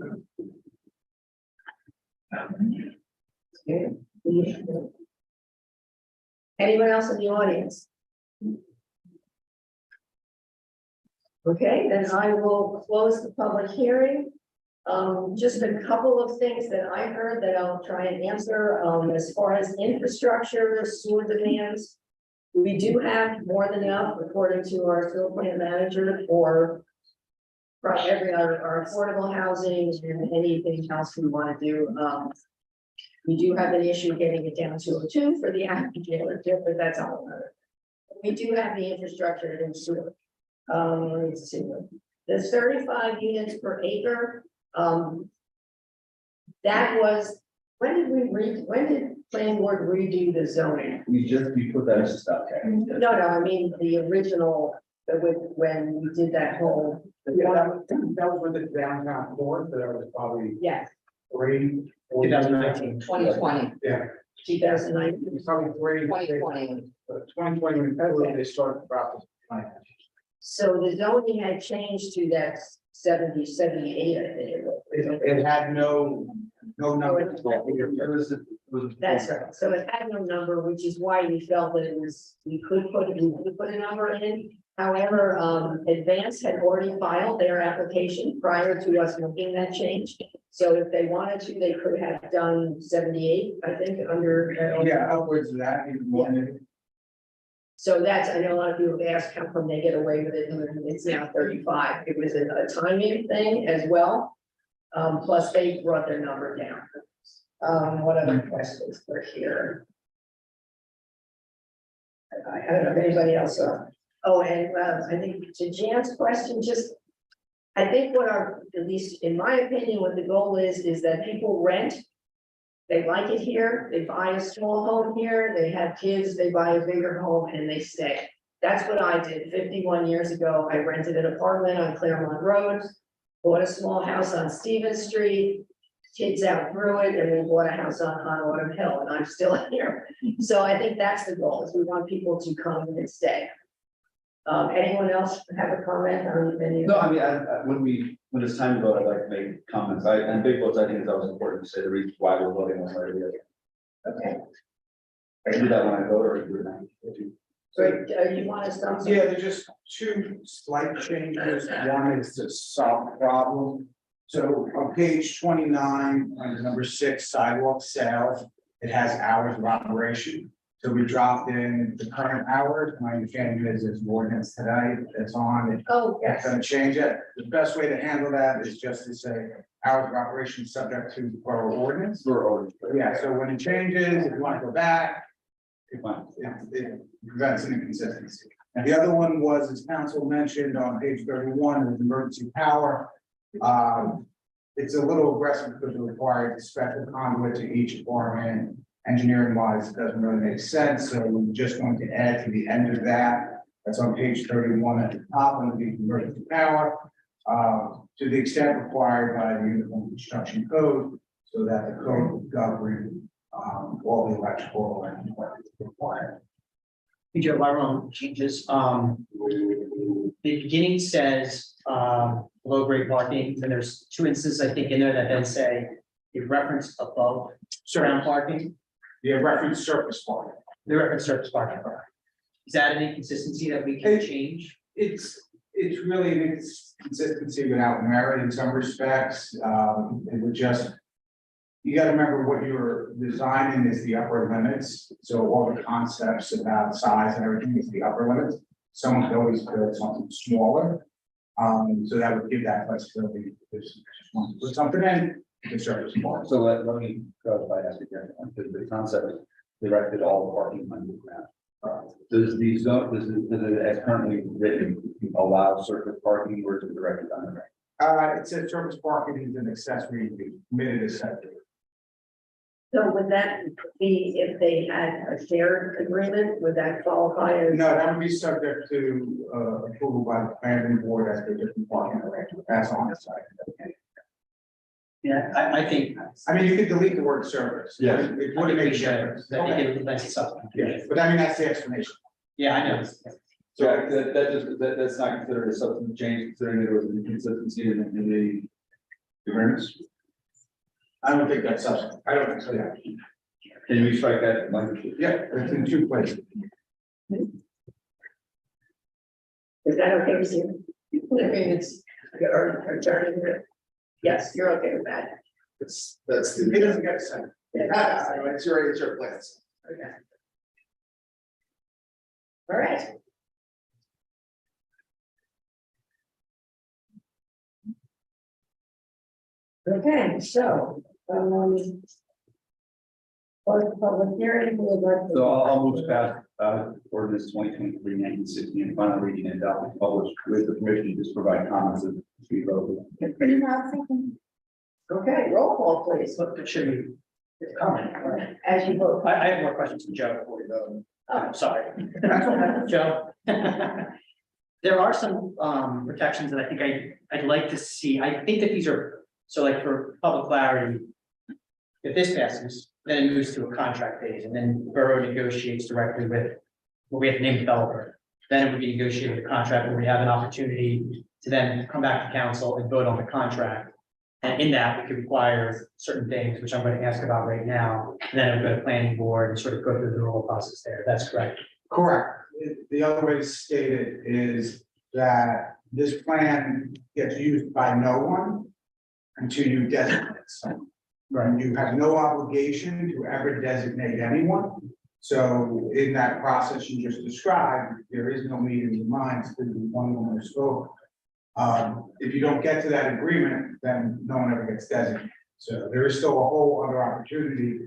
Anyone else in the audience? Okay, then I will close the public hearing. Just a couple of things that I heard that I'll try and answer. As far as infrastructure, sewer demands, we do have more than enough, according to our sewer plant manager, for every our affordable housing and anything else we want to do. We do have an issue getting it down to 202 for the active jailer, but that's all another. We do have the infrastructure in sewer. Let's see. There's 35 units per acre. That was, when did planning board redo the zoning? We put that as a stop. No, I mean, the original, when we did that whole. Yeah, that was with the downtown board, that was probably Yes, 2019. 2020. Yeah. 2019. It's probably 2020. 2020, when February, they started the process. So the zoning had changed to that 70, 78, I think it was. It had no number. That's right. So it had no number, which is why we felt that we could put a number in. However, Advance had already filed their application prior to us making that change. So if they wanted to, they could have done 78, I think, under. Yeah, upwards of that, even more. Yeah. So that's, I know a lot of people have asked how come they get away with it, and it's now 35. It was a timing thing as well. Plus they brought their number down. What other questions were here? I don't know if anybody else. Oh, and I think to Jan's question, I think at least in my opinion, what the goal is that people rent. They like it here, they buy a small home here, they have kids, they buy a bigger home and they stay. That's what I did 51 years ago. I rented an apartment on Claremont Road, bought a small house on Stevens Street, kids outgrew it, and we bought a house on Autumn Hill, and I'm still here. So I think that's the goal, is we want people to come and stay. Anyone else have a comment on any? No, I mean, when it's time to vote, I'd like to make comments. And big votes, I think it's always important to say the reasons why we're voting one way or the other. Okay. I can do that when I vote or do So you want to start? Yeah, there's just two slight changes. One is to solve the problem. So on page 29, under number 6, sidewalk sales, it has hours of operation. So we dropped in the current hours. My understanding is there's ordinance today that's on. Oh, It's gonna change it. The best way to handle that is just to say hours of operation subject to borough ordinance. Yeah, so when it changes, if you want to go back, it prevents an inconsistency. And the other one was, as council mentioned on page 31, is emergency power. It's a little aggressive because it requires a special conduit to each department. Engineering wise, it doesn't really make sense, so we're just going to add to the end of that. That's on page 31 at the top under the emergency power. To the extent required by the Uniform Construction Code, so that the code will govern all the electrical and what is required. Hey, Joe, my own changes. The beginning says, low grade parking, and there's 2 instances, I think, in there that then say a reference above ground parking. Yeah, reference surface parking. The reference surface parking. Is that an inconsistency that we can change? It's really an inconsistency without merit in some respects. It would just, you gotta remember what you're designing is the upper limits. So all the concepts about size and everything is the upper limits. Someone could always build something smaller. So that would give that flexibility. If someone wants to put something in, the surface more. So let me clarify that again, because the concept is directed all parking underground. Does the zone, does it as currently written allow surface parking or is it directed underground? It says surface parking is an accessory, permitted accessory. So would that be if they had a shared agreement, would that qualify as? No, that would be subject to approval by the planning board as per different parking arrangement. That's on the side. Yeah, I think. I mean, you could delete the word surface. Yeah. It wouldn't make a difference. I think it lets it up. Yeah, but I mean, that's the explanation. Yeah, I know. So that's not considered a substantive change, considering there was an inconsistency in the agreements. I don't think that's substantive. I don't think so, yeah. Can you strike that language? Yeah, it's in 2 places. Is that okay with you? I mean, it's, you're adjourning it. Yes, you're okay with that. That's the. It doesn't get a second. It's your plans. Okay. All right. Okay, so, for the public hearing, we would like to. So I'll move past ordinance 2023-1960 and final reading and adopt published with the permission to just provide comments as we go. Okay, roll call, please. Look, it should be comment. As you vote. I have more questions for Joe before we go. Oh. Sorry. Joe. There are some protections that I think I'd like to see. I think that these are, so like for public clarity, if this passes, then it moves to a contract phase and then the borough negotiates directly with, well, we have to name developer. Then it would be negotiated with the contract where we have an opportunity to then come back to council and vote on the contract. And in that, we could require certain things, which I'm going to ask about right now, and then it would go to planning board and sort of go through the whole process there. That's correct. Correct. The other way to state it is that this plan gets used by no one until you designate someone. Right, you have no obligation to ever designate anyone. So in that process you just described, there is no meeting of minds to the one who spoke. If you don't get to that agreement, then no one ever gets designated. So there is still a whole other opportunity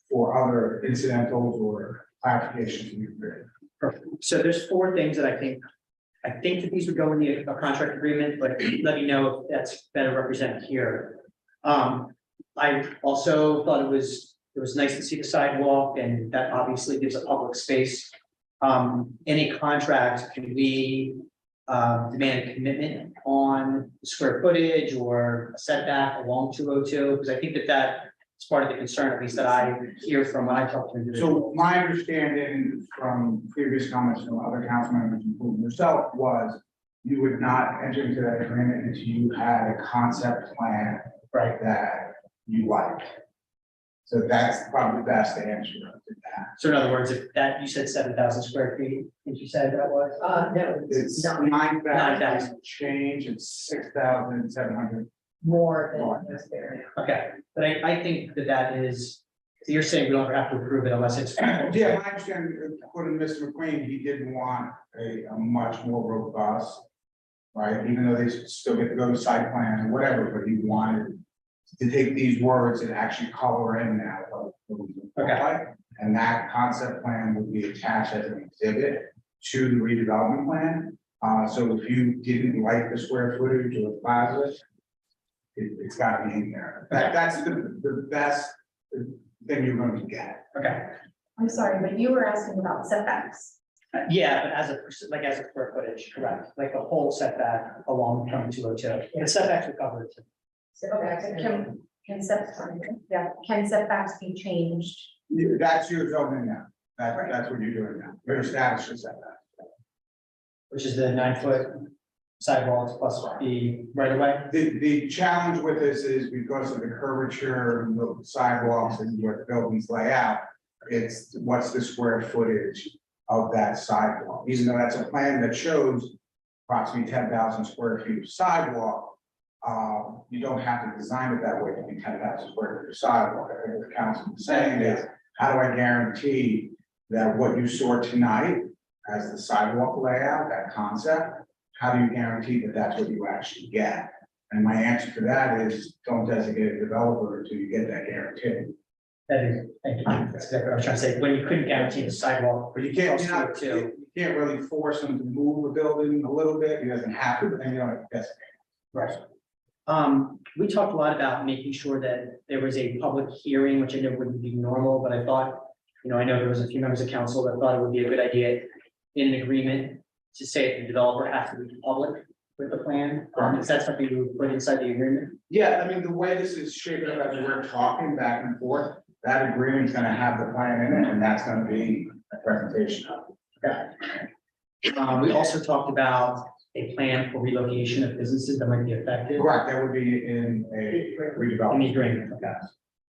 for other incidentals or clarifications. Perfect. So there's 4 things that I think that these would go in the contract agreement, but let me know if that's better represented here. I also thought it was nice to see the sidewalk, and that obviously gives a public space. Any contract, can we demand a commitment on square footage or a setback along 202? Because I think that is part of the concern, at least that I hear from when I talk to individuals. So my understanding from previous comments from other council members, including yourself, was you would not enter into that agreement until you had a concept plan, right, that you liked. So that's probably the best answer to that. So in other words, if that, you said 7,000 square feet, I think you said that was? No, It's not 9,000 change, it's 6,700. more More. than was there. Okay, but I think that is, so you're saying we don't have to approve it unless it's. Yeah, my understanding, according to Mr. McQueen, he didn't want a much more robust, right, even though they still get to go to site plan or whatever, but he wanted to take these words and actually color in now. Okay. And that concept plan would be attached as an exhibit to the redevelopment plan. So if you didn't like the square footage or the plaza, it's got to be in there. That's the best thing you're going to get. Okay, I'm sorry, but you were asking about setbacks. yeah, but as a, like as a square footage, correct, like the whole setback along from 202, the setbacks are covered. Setbacks, can setbacks be changed? That's your zoning now. That's what you're doing now. You're establishing setback. Which is the 9-foot sidewalks plus the right of way. The challenge with this is because of the curvature and the sidewalks and where the buildings lay out, it's what's the square footage of that sidewalk? Even though that's a plan that shows approximately 10,000 square feet of sidewalk, you don't have to design it that way to be 10,000 square feet of sidewalk. I think what the council is saying is, how do I guarantee that what you saw tonight as the sidewalk layout, that concept, how do you guarantee that that's what you actually get? And my answer to that is, don't designate a developer until you get that guarantee. That is, thank you, that's exactly what I was trying to say, when you couldn't guarantee the sidewalk. But you can't, Plus you can't really force him to move the building a little bit, he doesn't have to, but then you don't designate. Right. We talked a lot about making sure that there was a public hearing, which I know wouldn't be normal, but I thought, you know, I know there was a few members of council that thought it would be a good idea in an agreement to say that the developer has to be public with the plan. Is that something you would put inside the agreement? Yeah, I mean, the way this is shaping up as we're talking back and forth, that agreement's gonna have the plan in it, and that's gonna be a presentation of it. We also talked about a plan for relocation of businesses that might be affected. Correct, that would be in a In the redevelopment. agreement, okay.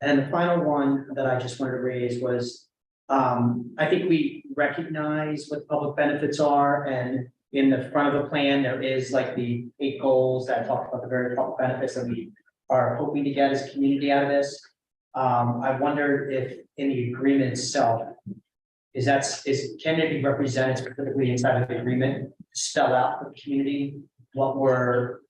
And the final one that I just wanted to raise was, I think we recognize what the public benefits are, and in the front of the plan, there is like the 8 goals that talk about the very public benefits that we are hoping to get as a community out of this. I wonder if in the agreement itself, can it be represented specifically inside of the agreement, spell out for the community what were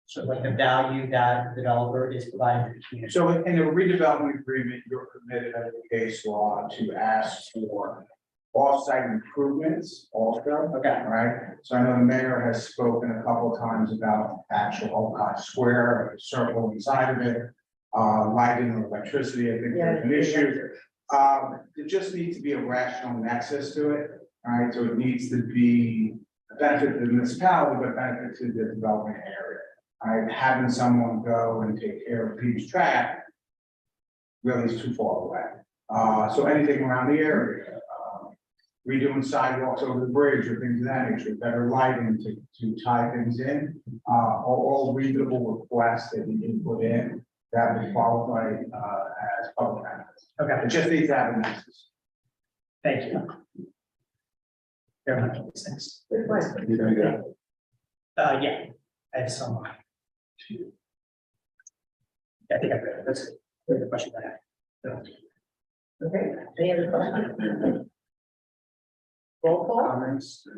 sort of like the value that the developer is providing to the community? So in a redevelopment agreement, you're permitted under the case law to ask for off-site improvements also. Okay. Right, so I know the mayor has spoken a couple of times about actual Olcott Square, a circle inside of it, lighting or electricity, I think there's an issue. There just needs to be a rational nexus to it, right, so it needs to be a benefit to the municipality, but a benefit to the development area. Right, having someone go and take care of Pete's track really is too far away. So anything around the area, redoing sidewalks over the bridge or things of that nature, better lighting to tie things in, all reasonable requests that you can put in that would qualify as public benefits. Okay, It just needs to have a nexus. thank you. Very much, thanks. You're gonna go. Yeah, I have some. I think I've got it, that's the question I have. Okay, any other questions? Roll call? Comments?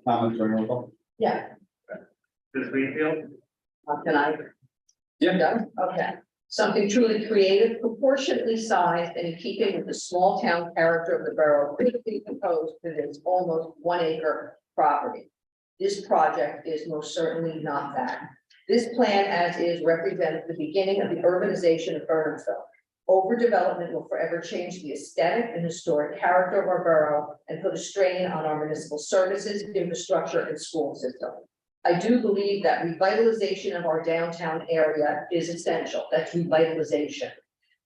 Comments or roll call? Yeah, Ms. Greenfield? can I? Yeah. Done? Okay. Something truly creative, proportionately sized, and in keeping with the small town character of the borough, could be proposed to this almost 1 acre property. This project is most certainly not that. This plan as is represents the beginning of the urbanization of Bernardsville. Overdevelopment will forever change the aesthetic and historic character of our borough and put a strain on our municipal services, infrastructure, and school system. I do believe that revitalization of our downtown area is essential. That's revitalization.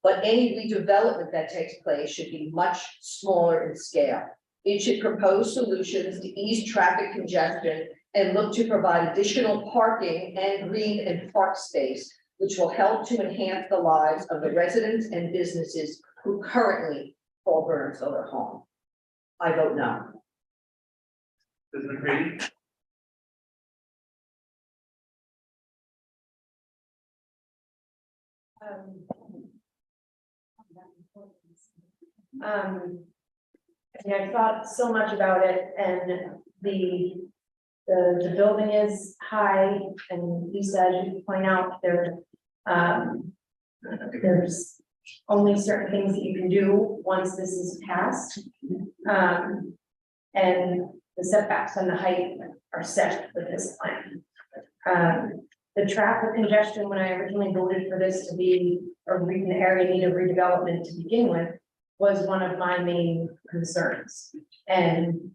But any redevelopment that takes place should be much smaller in scale. It should propose solutions to ease traffic congestion and look to provide additional parking and green and park space which will help to enhance the lives of the residents and businesses who currently call Bernardsville their home. I vote no. Doesn't agree? Yeah, I thought so much about it, and the building is high, and Lisa, as you point out, there's only certain things that you can do once this is passed. And the setbacks and the height are set with this plan. The traffic congestion, when I originally voted for this to be an area in need of redevelopment to begin with, was one of my main concerns. And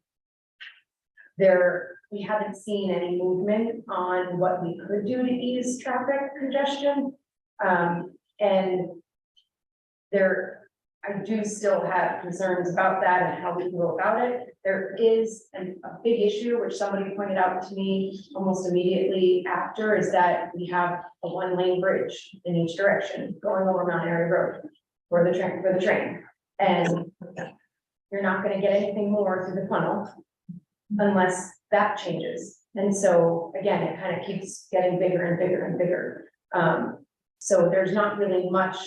we haven't seen any movement on what we could do to ease traffic congestion. And I do still have concerns about that and how we can go about it. There is a big issue, which somebody pointed out to me almost immediately after, is that we have a one-lane bridge in each direction going over Mount Airy Road for the train. And you're not gonna get anything more through the funnel unless that changes. And so, again, it kind of keeps getting bigger and bigger and bigger. So there's not really much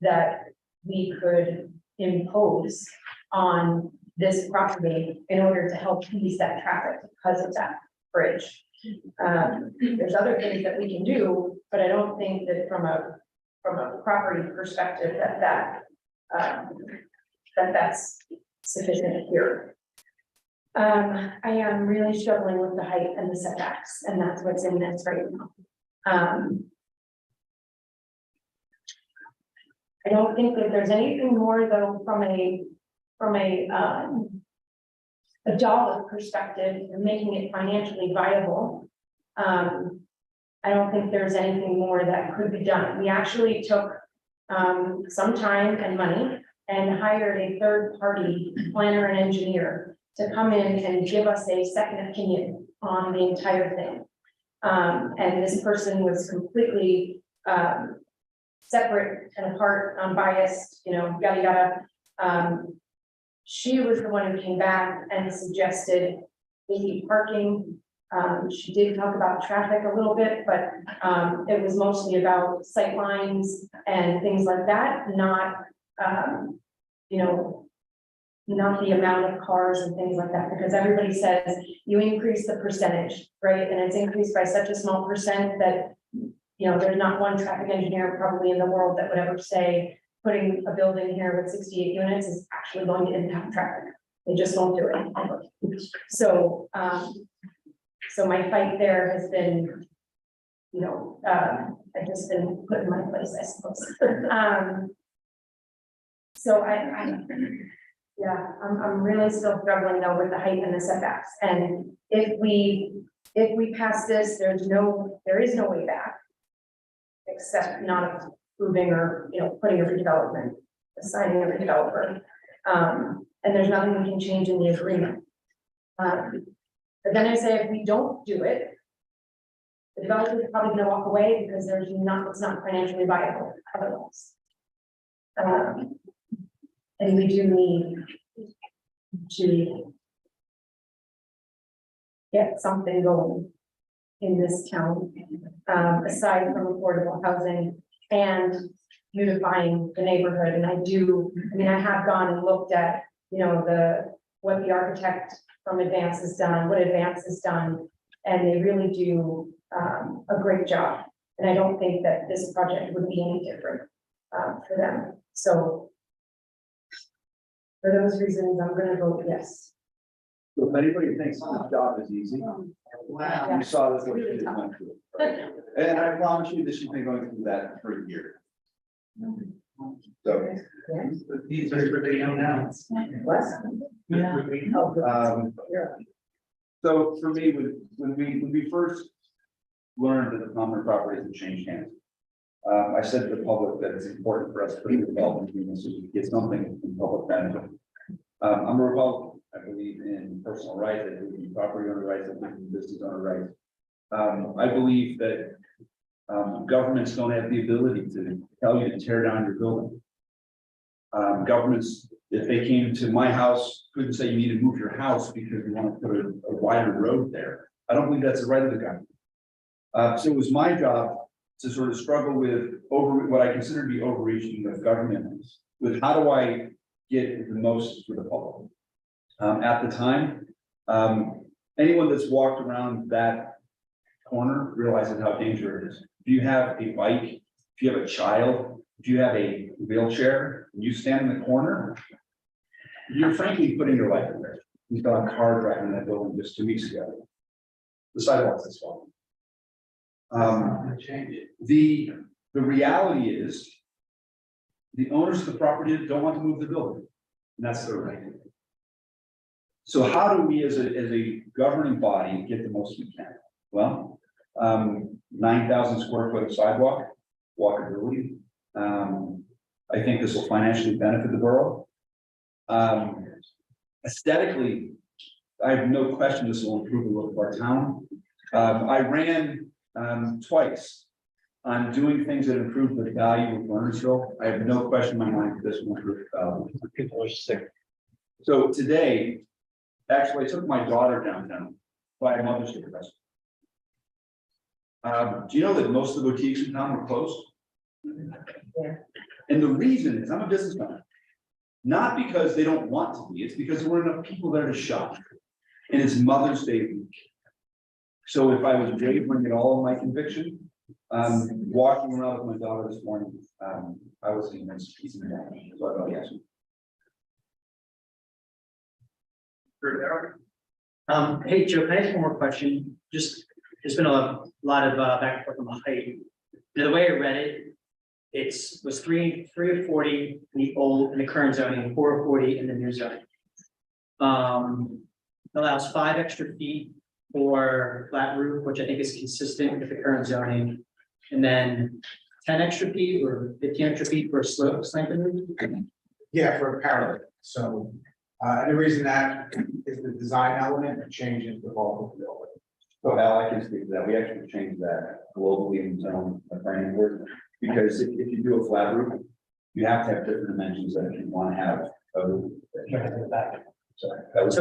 that we could impose on this property in order to help ease that traffic because of that bridge. There's other things that we can do, but I don't think that from a property perspective that's sufficient here. I am really struggling with the height and the setbacks, and that's what's in this right now. I don't think that there's anything more though from a dollar perspective and making it financially viable. I don't think there's anything more that could be done. We actually took some time and money and hired a third-party planner and engineer to come in and give us a second opinion on the entire thing. And this person was completely separate and apart, unbiased, yada, yada. She was the one who came back and suggested maybe parking. She did talk about traffic a little bit, but it was mostly about sight lines and things like that, not not the amount of cars and things like that, because everybody says you increase the percentage, right? And it's increased by such a small percent that, there's not one traffic engineer probably in the world that would ever say putting a building here with 68 units is actually going to impact traffic. They just won't do it. So, so my fight there has been, I've just been put in my place, I suppose. So I'm really still struggling though with the height and the setbacks. And if we pass this, there is no way back, except not approving or, putting a redevelopment, assigning a redeveloper. And there's nothing we can change in the agreement. But then I say, if we don't do it, the developer is probably gonna walk away because it's not financially viable otherwise. And we do need to get something going in this town, aside from affordable housing and beautifying the neighborhood. And I have gone and looked at, what the architect from Advance has done, what Advance has done, and they really do a great job. And I don't think that this project would be any different for them. So for those reasons, I'm going to vote yes. So if anybody thinks this job is easy, Wow. you saw this what you did went through. And I promise you that she's been going through that for a year. So. These are what they know now. So for me, when we first learned that the common properties had changed hands, I said to the public that it's important for us to put the development in so we get something in public benefit. I'm a Republican. I believe in personal rights. I believe in property owner rights. I believe in business owner rights. I believe that Governments don't have the ability to tell you to tear down your building. Governments, if they came to my house, couldn't say you need to move your house because we want to put a wider road there. I don't believe that's the right of the government. So it was my job to sort of struggle with what I consider to be overreaching of government, with how do I get the most for the public. At the time, anyone that's walked around that corner realizes how dangerous it is. If you have a bike, if you have a child, if you have a wheelchair, and you stand in the corner, you're frankly putting your life in risk. We saw a car driving in that building just 2 weeks ago. The sidewalks as well. The reality is the owners of the property don't want to move the building, and that's their right. So how do we as a governing body get the most we can? Well, 9,000 square foot of sidewalk, walkability. I think this will financially benefit the borough. Aesthetically, I have no question this will improve the look of our town. I ran twice on doing things that improve the value of Bernardsville. I have no question in my mind that this will improve the value. People are sick. So today, actually, I took my daughter downtown by a Mother's Day festival. Do you know that most of the boutiques in town were closed? Yeah. And the reason is I'm a businessman. Not because they don't want to be, it's because there weren't enough people there to shop. And it's Mother's Day week. So if I was wavering at all in my conviction, walking around with my daughter this morning, I was in this piece of that. So yes. Hey, Joe, can I ask one more question? Just, there's been a lot of back and forth on the height. The way I read it, was 3 or 40 in the current zoning, 4 or 40 in the new zoning. Allows 5 extra feet for flat roof, which I think is consistent with the current zoning. And then 10 extra feet or 15 extra feet for a slanted roof. Yeah, for a parallel. So, and the reason that is the design element that changes the whole building. So Al, I can speak to that. We actually changed that globally in zone planning board, because if you do a flat roof, you have to have different dimensions than if you want to have a roof. So that was.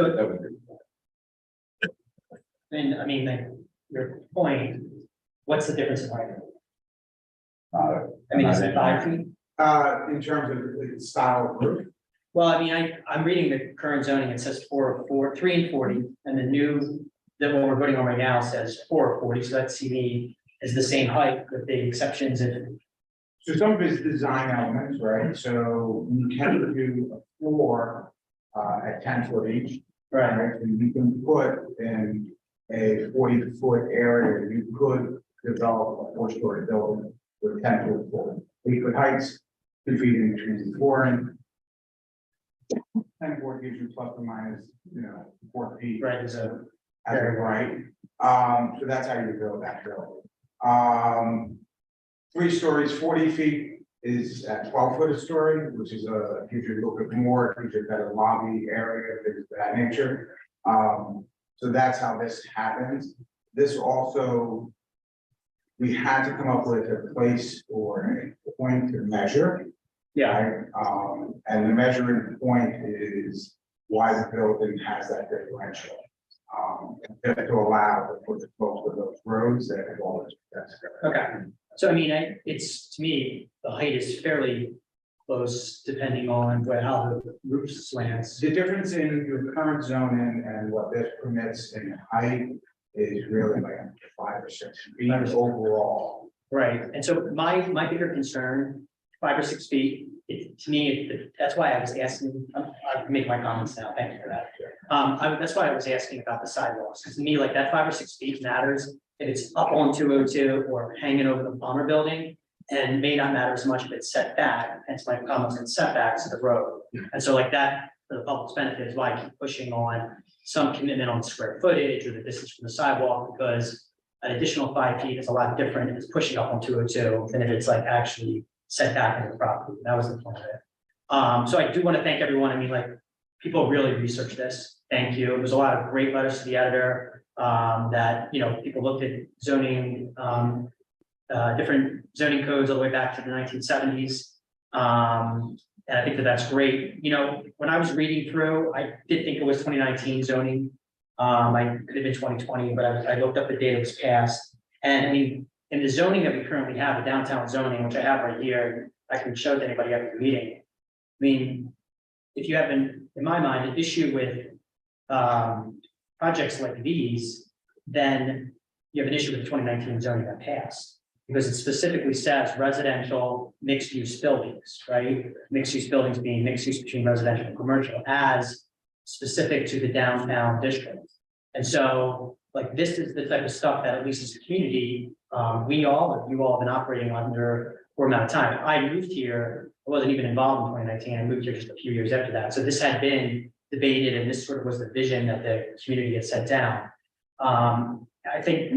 And I mean, like, your point, what's the difference in height? I mean, is it 5 feet? In terms of the style of roof. Well, I mean, I'm reading the current zoning, it says 4 or 3 and 40, and the new, that what we're voting on right now says 4 or 40, so that to me is the same height with the exceptions and. So some of it's design elements, right? So you can do a floor at 10 foot each. Right. And you can put in a 40-foot area, you could develop a 4-story building with 10 foot floor. 8-foot heights, 2 feet in between the flooring. 10 foot gives you plus or minus, 4 feet. Right, so. Right. So that's how you build that building. 3 stories, 40 feet is at 12 foot a story, which is a future a little bit more, future better lobby area, things of that nature. So that's how this happens. This also, we had to come up with a place or a point to measure. Yeah. Right? And the measuring point is why the building has that differential. To allow for the both of those roads that have always. Okay. So I mean, it's, to me, the height is fairly close depending on how the roof slants. The difference in your current zoning and what this permits in height is really like 5 or 6 feet overall. Right, and so my bigger concern, 5 or 6 feet, to me, that's why I was asking, I'll make my comments now, thank you for that. That's why I was asking about the sidewalks, because to me, like that 5 or 6 feet matters if it's up on 202 or hanging over the Palmer building, and may not matter as much if it's set back, hence my comments and setbacks of the road. And so like that, for the public's benefit, is why I keep pushing on some commitment on square footage or the distance from the sidewalk, because an additional 5 feet is a lot different if it's pushing up on 202 than if it's like actually set back in the property. That was the point of it. So I do want to thank everyone. I mean, like, people really researched this. Thank you. There's a lot of great letters to the editor that, people looked at zoning different zoning codes all the way back to the 1970s. And I think that that's great. You know, when I was reading through, I did think it was 2019 zoning. I could have been 2020, but I looked up the date it was passed. And I mean, in the zoning that we currently have, the downtown zoning, which I have right here, I can show to anybody after the meeting. I mean, if you have in my mind, an issue with projects like these, then you have an issue with the 2019 zoning that passed. Because it specifically says residential mixed-use buildings, right? Mixed-use buildings being mixed use between residential and commercial as specific to the downtown district. And so, like, this is the type of stuff that at least as a community, you all have been operating under for a amount of time. I moved here, I wasn't even involved in 2019, I moved here just a few years after that. So this had been debated and this sort of was the vision that the community had set down. I think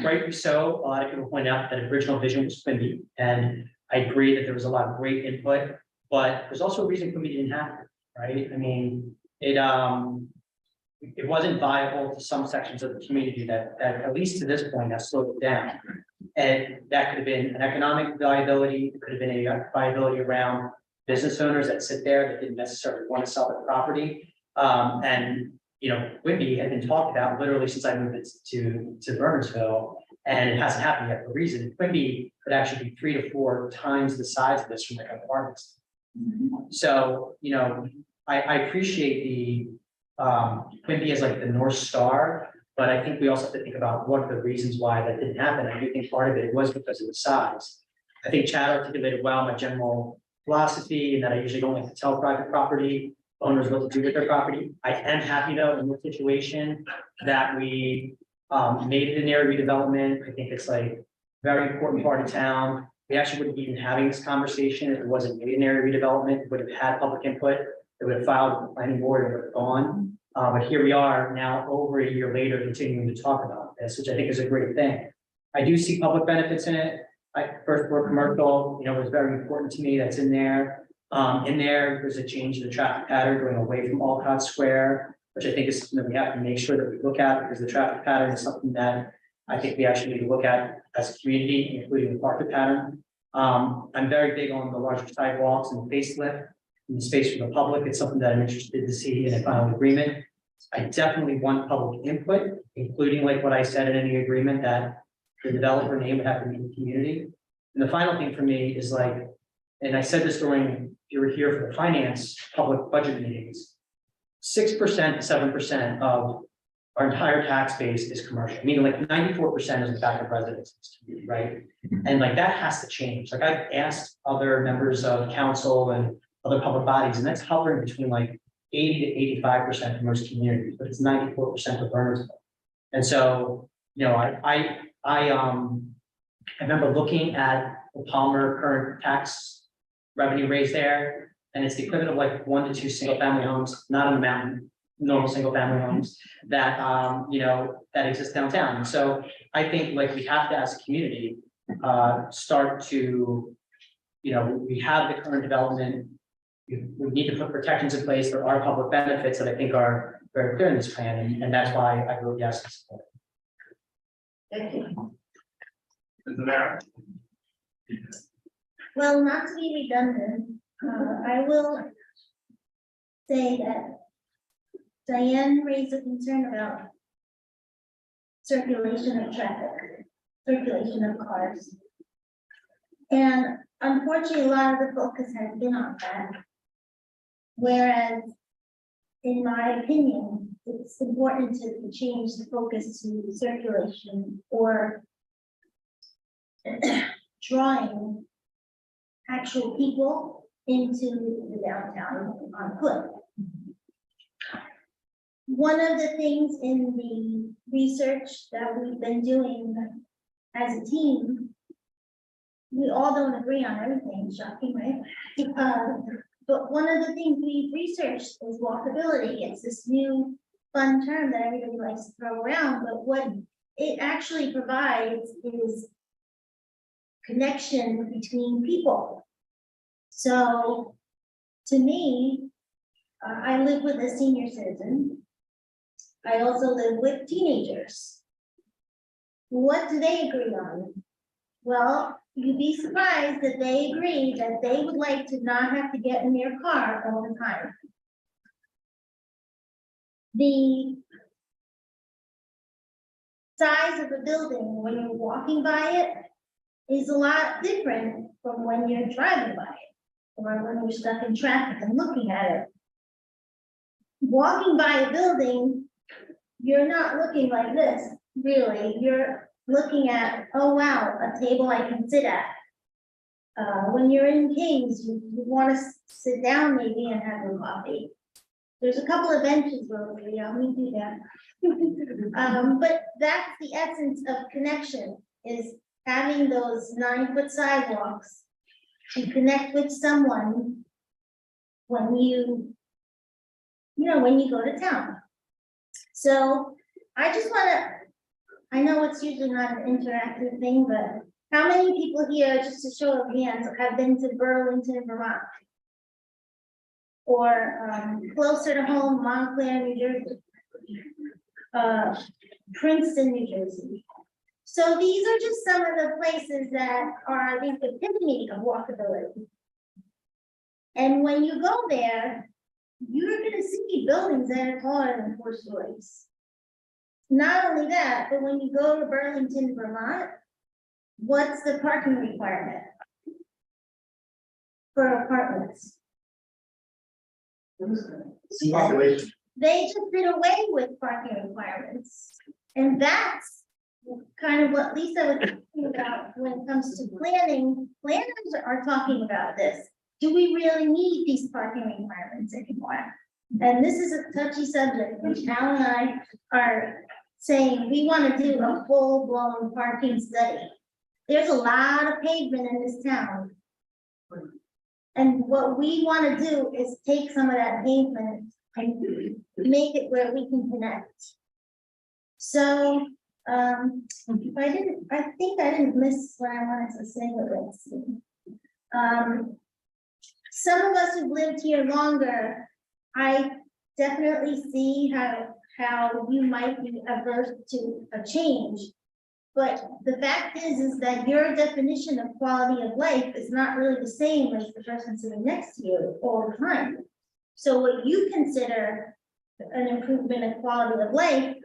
rightly so, a lot of people point out that original vision was Quimby, and I agree that there was a lot of great input, but there's also a reason Quimby didn't happen, right? I mean, it wasn't viable to some sections of the community that at least to this point has slowed it down. And that could have been an economic viability, it could have been a viability around business owners that sit there that didn't necessarily want to sell their property. And you know, Quimby had been talked about literally since I moved it to Bernardsville, and it hasn't happened yet for a reason. Quimby could actually be 3 to 4 times the size of this from like apartments. So, you know, I appreciate the Quimby as like the North Star, but I think we also have to think about what are the reasons why that didn't happen. I do think part of it was because of the size. I think Chad articulated well my general philosophy, and that I usually don't like to tell private property owners what to do with their property. I am happy though in this situation that we made it an area redevelopment. I think it's like a very important part of town. We actually wouldn't be even having this conversation if it wasn't made an area redevelopment. It would have had public input. It would have filed with the planning board and would have gone. But here we are now over a year later continuing to talk about this, which I think is a great thing. I do see public benefits in it. First floor commercial, you know, was very important to me. That's in there. There's a change in the traffic pattern going away from Alcott Square, which I think is something that we have to make sure that we look at, because the traffic pattern is something that I think we actually need to look at as a community, including the market pattern. I'm very big on the larger sidewalks and the facelift and the space for the public. It's something that I'm interested to see in a final agreement. I definitely want public input, including like what I said in any agreement that the developer name would have to meet the community. And the final thing for me is like, and I said this during, you were here for the finance public budget meetings, 6% to 7% of our entire tax base is commercial, meaning like 94% is the back of residences, right? And like that has to change. Like I've asked other members of council and other public bodies, and that's hovering between like 80 to 85% for most communities, but it's 94% for Bernardsville. And so, you know, I remember looking at the Palmer current tax revenue raised there, and it's the equivalent of like 1 to 2 single family homes, not on the mountain, normal single family homes that, you know, that exist downtown. And so I think like we have to, as a community, start to, you know, we have the current development. We need to put protections in place. There are public benefits that I think are very clear in this plan, and that's why I vote yes. To support it. Thank you. Isn't there? Well, not to be redundant, I will say that Diane raised a concern about circulation of traffic, circulation of cars. And unfortunately, a lot of the focus has been on that. Whereas, in my opinion, it's important to change the focus to circulation or drawing actual people into the downtown on foot. One of the things in the research that we've been doing as a team, we all don't agree on everything, shocking, right? But one of the things we've researched is walkability. It's this new fun term that everybody likes to throw around, but what it actually provides is connection between people. So to me, I live with a senior citizen. I also live with teenagers. What do they agree on? Well, you'd be surprised that they agree that they would like to not have to get in their car all the time. The size of the building when you're walking by it is a lot different from when you're driving by it, or when you're stuck in traffic and looking at it. Walking by a building, you're not looking like this, really. You're looking at, oh wow, a table I can sit at. When you're in Kings, you want to sit down maybe and have a coffee. There's a couple of benches over there, yeah, we do that. But that's the essence of connection, is having those 9-foot sidewalks to connect with someone when you go to town. So I just wanna, I know it's usually not an interactive thing, but how many people here, just to show of hands, have been to Burlington, Vermont? Or closer to home, Montclair, New Jersey. Princeton, New Jersey. So these are just some of the places that are the epitome of walkability. And when you go there, you're gonna see buildings that are taller than 4 stories. Not only that, but when you go to Burlington, Vermont, what's the parking requirement for apartments? Population. They just did away with parking requirements. And that's kind of what Lisa was talking about when it comes to planning. Planners are talking about this. Do we really need these parking requirements anymore? And this is a touchy subject, which Al and I are saying we want to do a full-blown parking study. There's a lot of pavement in this town. And what we want to do is take some of that pavement and make it where we can connect. So, I think I didn't miss what I wanted to say, but let's see. Some of us who've lived here longer, I definitely see how you might be averse to a change. But the fact is that your definition of quality of life is not really the same as the person sitting next to you all the time. So what you consider an improvement in quality of life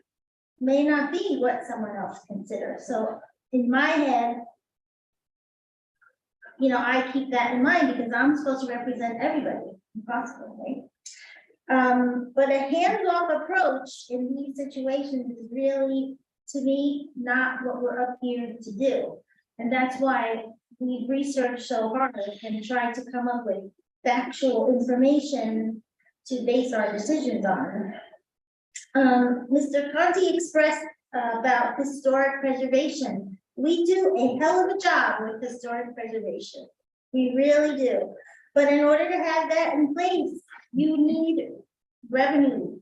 may not be what someone else considers. So in my head, I keep that in mind because I'm supposed to represent everybody, possibly. But a hands-off approach in these situations is really, to me, not what we're up here to do. And that's why we've researched so hard and tried to come up with factual information to base our decisions on. Mr. Conti expressed about historic preservation. We do a hell of a job with historic preservation. We really do. But in order to have that in place, you need revenue.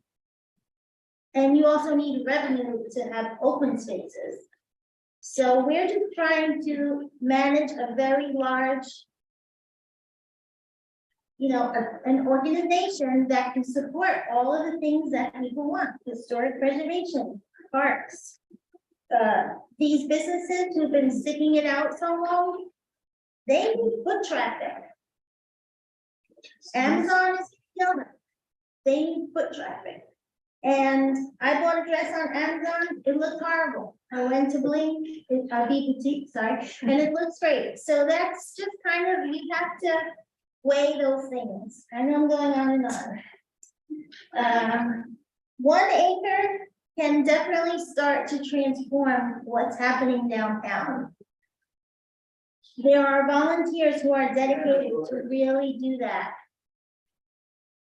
And you also need revenue to have open spaces. So we're just trying to manage a very large, an organization that can support all of the things that people want: historic preservation, parks. These businesses who've been sticking it out so long, they need foot traffic. Amazon is killing them. They need foot traffic. And I bought a dress on Amazon, it looked horrible. I went to Blink, boutique, sorry, and it looks great. So that's just kind of, we have to weigh those things. I know I'm going on and on. 1 acre can definitely start to transform what's happening downtown. There are volunteers who are dedicated to really do that.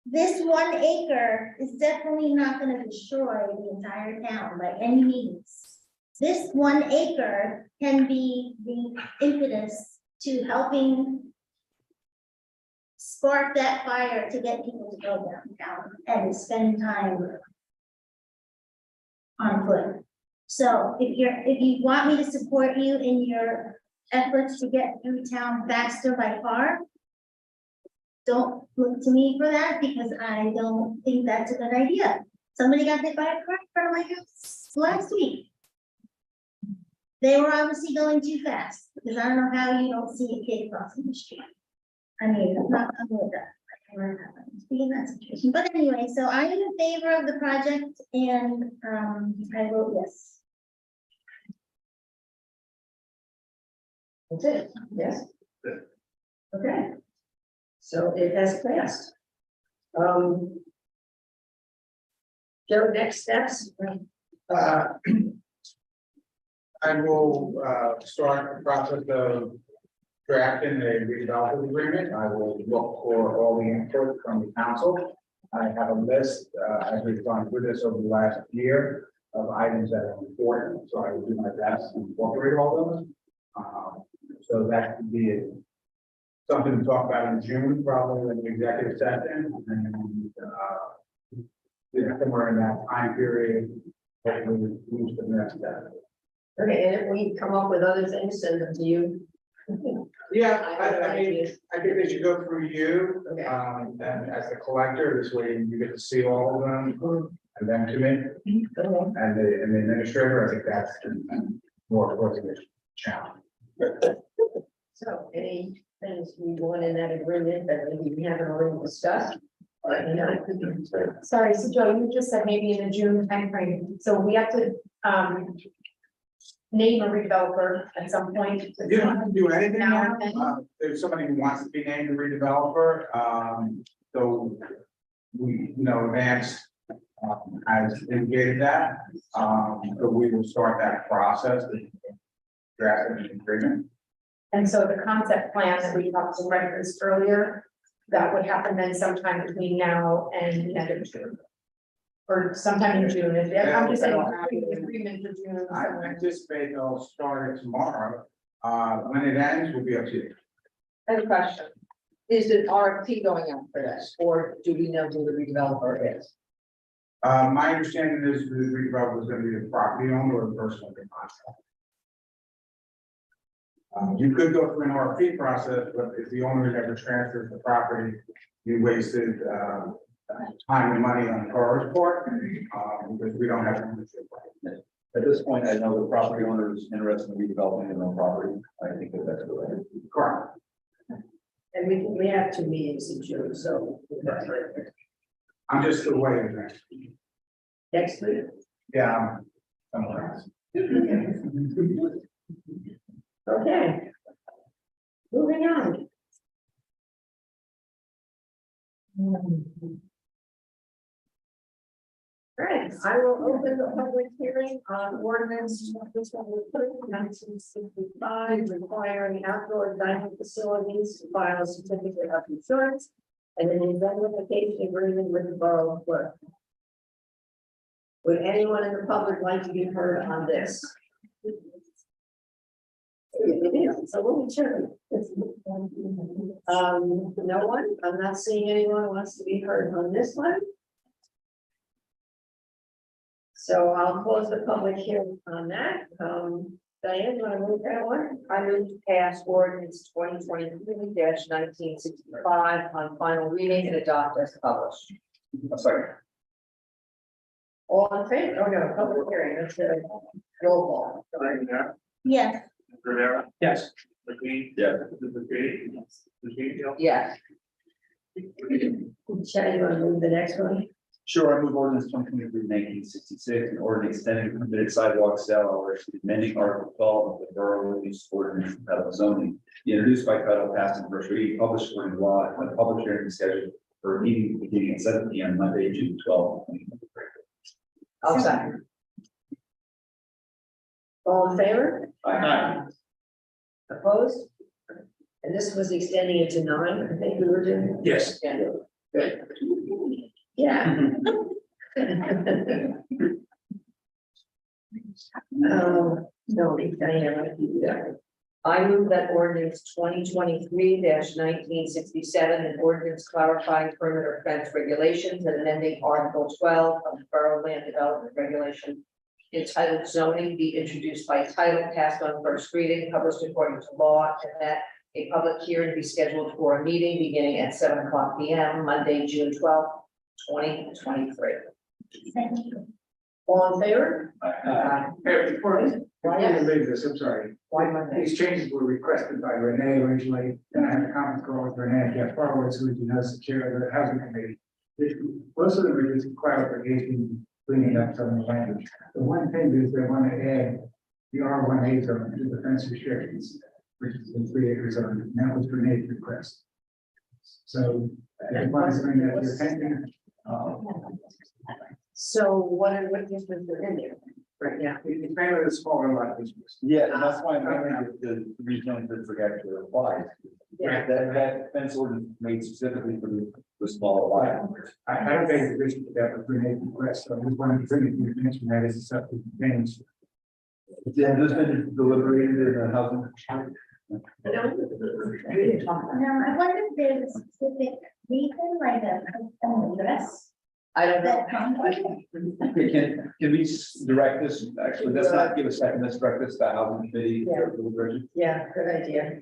This 1 acre is definitely not going to destroy the entire town by any means. This 1 acre can be the impetus to helping spark that fire to get people to go downtown and spend time on foot. So if you want me to support you in your efforts to get through town faster by car, don't look to me for that, because I don't think that's a good idea. Somebody got hit by a car in front of my house last week. they were obviously going too fast, because I don't know how you don't see a kid crossing the street. I mean, I'm not, I'm with that. I don't know how to be in that situation, but anyway, so I am in favor of the project and, I vote yes. That's it, yes? Okay. So it has passed. Joe, next steps? I will, start the process of drafting a redevelopment agreement. I will look for all the input from the council. I have a list, as we've gone through this over the last year, of items that are important, so I will do my best to incorporate all those. So that could be something to talk about in June, probably in the executive session, and, somewhere in that time period, hopefully we move to the next step. Okay, and if we come up with other things, send them to you. Yeah, I mean, I think they should go through you, Okay. and as the collector, this way you get to see all of them, and then to me, and the administrator, I think that's more of a challenge. So any things we want in that agreement that maybe we haven't already discussed? Sorry, so Joe, you just said maybe in the June timeframe, so we have to, name a redeveloper at some point. You don't have to do anything Now now. There's somebody who wants to be named a redeveloper, so we, Advance has indicated that, so we will start that process. Drafting an agreement. And so the concept plan that we talked to referenced earlier, that would happen then sometime between now and the end of June. Or sometime in June, I'm just saying, agreement for June. I anticipate they'll start it tomorrow. When it ends, will be up to you. I have a question. Is an RFP going out for this, or do we know who the redeveloper is? My understanding is the redeveloper is going to be the property owner or the person under contract. You could go through an RFP process, but if the owner never transfers the property, you wasted time and money on the borrower's part, because we don't have ownership. At this point, I know the property owner is interested in redeveloping their own property. I think that's the way. Correct. And we have 2 meetings in June, so. I'm just away Next week. Yeah. Somewhere else. Okay. Moving on. All right, I will open the public hearing on ordinance 1965 requiring outdoor dining facilities to file a certificate of insurance and an indemnification agreement with the borough clerk. Would anyone in the public like to be heard on this? So we'll turn. No one, I'm not seeing anyone who wants to be heard on this one. So I'll close the public hearing on that. Diane, you want to move that one? I move to pass ordinance 2023-1965 on final reading and adopt as published. I'm sorry. All in favor? Oh, no, public hearing, that's a roll call. Sorry. Yes. Rivera. Yes. McQueen. Yeah. Yes. Chad, you want to move the next one? Sure, I move ordinance 2023-1966, an ordinance extending permitted sidewalk sale hours, amending Article 12 of the Borough Release Ordinance entitled zoning, be introduced by title, passed in first reading, published according to law, and a public hearing scheduled for a meeting beginning at 7 p.m. Monday, June 12, 2023. I'll second. All in favor? Aye. Opposed? And this was extending it to 9, I think we were doing. Yes. Yeah, good. Yeah. No, Diane, I do that. I move that ordinance 2023-1967, an ordinance clarifying perimeter fence regulations and amending Article 12 of the Borough Land Development Regulation entitled zoning be introduced by title, passed on first reading, published according to law, and that a public hearing be scheduled for a meeting beginning at 7 p.m. Monday, June 12th, 2023. Thank you. All in favor? Before Before you leave this, I'm sorry. Why Monday? These changes were requested by Renee originally, and I had a conference call with Renee, Jeff Horowitz, who is the chair of the housing committee. Most of them are just clarification, cleaning up some of the language. The one thing is they want to add the R1A zone to the fence restrictions, which is the 3 acre zone, and that was Renee's request. So, I want to bring that to your attention. So what difference are in there right now? It's mainly the smaller lot. Yeah, and that's why I'm wondering if the reason that forget to apply. Yeah. That fence ordinance made specifically for the smaller lot. I don't think it's written that was Renee's request, so I just wanted to bring it to your attention, that is something change. Yeah, there's been deliberated in the housing. No, I wonder if there's a specific reason, like an address I don't know. that comes. Okay, can we direct this, actually, let's not give a second, let's direct this to the housing committee. Yeah. deliberation. Yeah, good idea.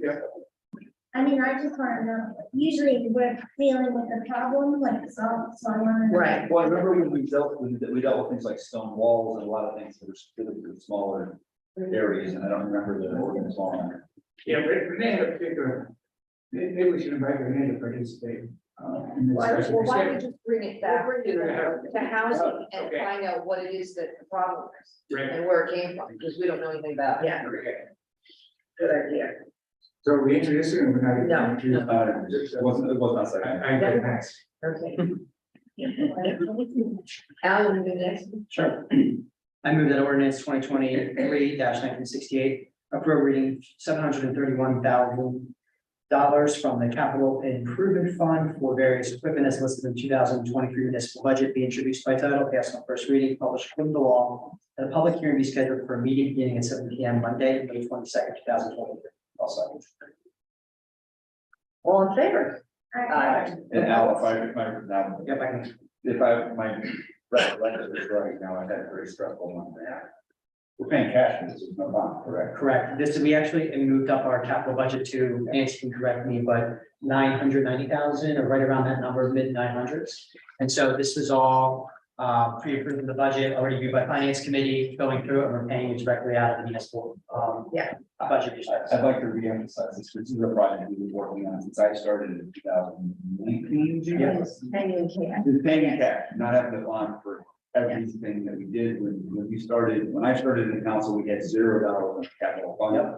I mean, I just want to know, usually we're dealing with a problem, like so I want to. Right. Well, I remember when we dealt with things like stone walls and a lot of things that were specific to smaller areas, and I don't remember the ordinance on. Yeah, Renee had a particular, maybe we should invite Renee to participate. In this Why discussion. don't we just bring it back to housing and Okay. find out what it is that the problem is Right. and where it came from, because we don't know anything about it. Yeah. Good idea. So are we introducing or we're not? No. It wasn't not second. I get that. Okay. Alan, you next. Sure. I move that ordinance 2023-1968 appropriating $731,000 from the capital improvement fund for various equipment as listed in 2023 municipal budget be introduced by title, passed on first reading, published according to law, and a public hearing be scheduled for a meeting beginning at 7 p.m. Monday, May 22nd, 2023. Also. All in favor? Aye. And Al, if I now, Yep, I can. if I my recollection is right now, I had a very stressful month. We're paying cash for this, is no bond, correct? Correct. This, we actually moved up our capital budget to, Nancy can correct me, but 990,000 or right around that number, mid 900s. And so this was all pre-approved in the budget, already viewed by finance committee, going through it, and we're paying it directly out of the municipal budget. I'd like to reemphasize this. This is a project we've been working on since I started in 2019. Yes, hanging cash. It's paying cash, not having to bond for everything that we did when I started in council, we had $0 in capital fund.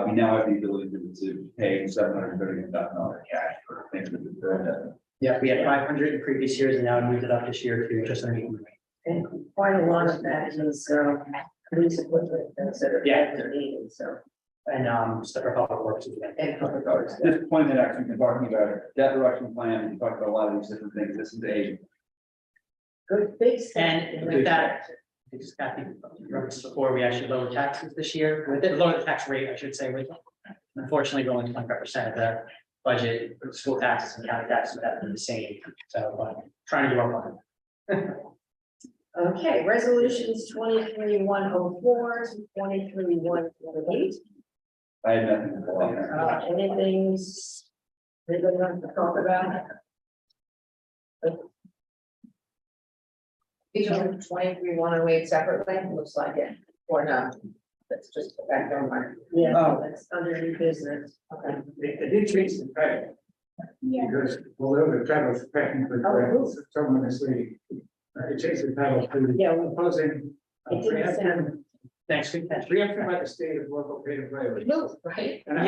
We now have the ability to pay $731,000 cash for things that we've done. Yeah, we had 500 in previous years and now we moved it up this year to just under 800. And quite a lot of that is police equipment considered. Yeah. They're needed, so. And stuff for public works. And public works. This point that actually been talking about debt reduction plan, we talked about a lot of these different things. This is a Good, big step. And with that, because Kathy, before we actually lowered taxes this year, with it, lower the tax rate, I should say, with unfortunately going 25% of the budget, school taxes and county taxes would have been the same. So trying to do our part. Okay, resolutions 23-104, 23-108. I had nothing to call out. Anything anybody wants to talk about? Each one 23-108 separately, looks like it, or not. Let's just go back on my. Yeah, that's under new business. Okay. It did change the title. Yeah. Because although the title is technically correct, someone misleading. It changed the title to. Yeah. Proposing. It didn't sound. Thanks, good catch. Preemption by the state of local pay to play. Move, right? And I I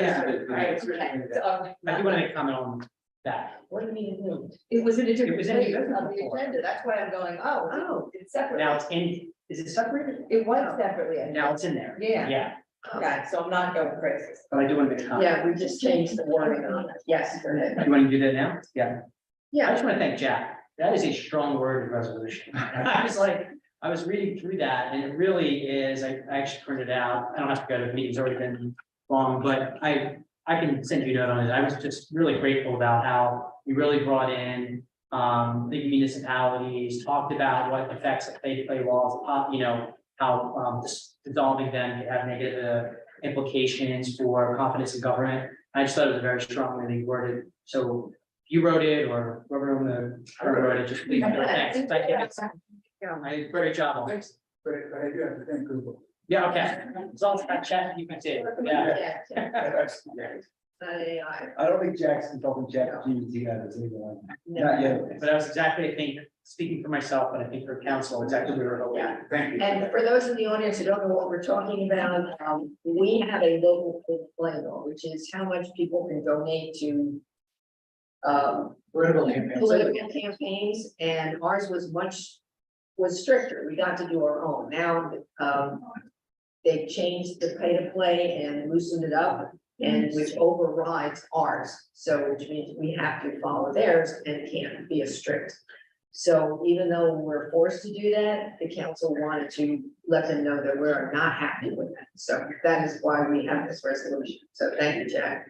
do want to make a comment on that. What do you mean? Move? It was in a different It was in a place different of the before. agenda, that's why I'm going, oh, it's separate. Now it's in, is it separated? It was separately. Now it's in there. Yeah. Yeah, Okay, so I'm not going crazy. but I do want to make a comment. Yeah, we just changed the wording on it, yes, go ahead. You want to do that now? Yeah. I Yeah, just want to thank Jack. That is a strong word resolution. I was like, I was reading through that and it really is, I actually printed it out. I don't have to go to the meeting's already been long, but I can send you a note on it. I was just really grateful about how you really brought in the municipalities, talked about what effects of pay-to-play laws, how dissolving them could have negative implications for confidence in government. I just thought it was very strongly worded. So you wrote it or whoever wrote it, just please. Thanks. Thank you. I did a great job on it. But I do have to thank Google. Yeah, okay. As long as I chat, you can see it. Yeah. Not AI. I don't think Jackson told Jack GPT had this either. Not yet. But that was exactly, I think, speaking for myself, but I think for council, exactly what we were hoping. Yeah. Thank you. And for those in the audience who don't know what we're talking about, we have a local plan law, which is how much people can donate to political campaigns, and ours was stricter. We got to do our own. Now, they've changed the pay to play and loosened it up, and which overrides ours. So which means we have to follow theirs and can't be as strict. So even though we're forced to do that, the council wanted to let them know that we're not happy with that. So that is why we have this resolution. So thank you, Jack.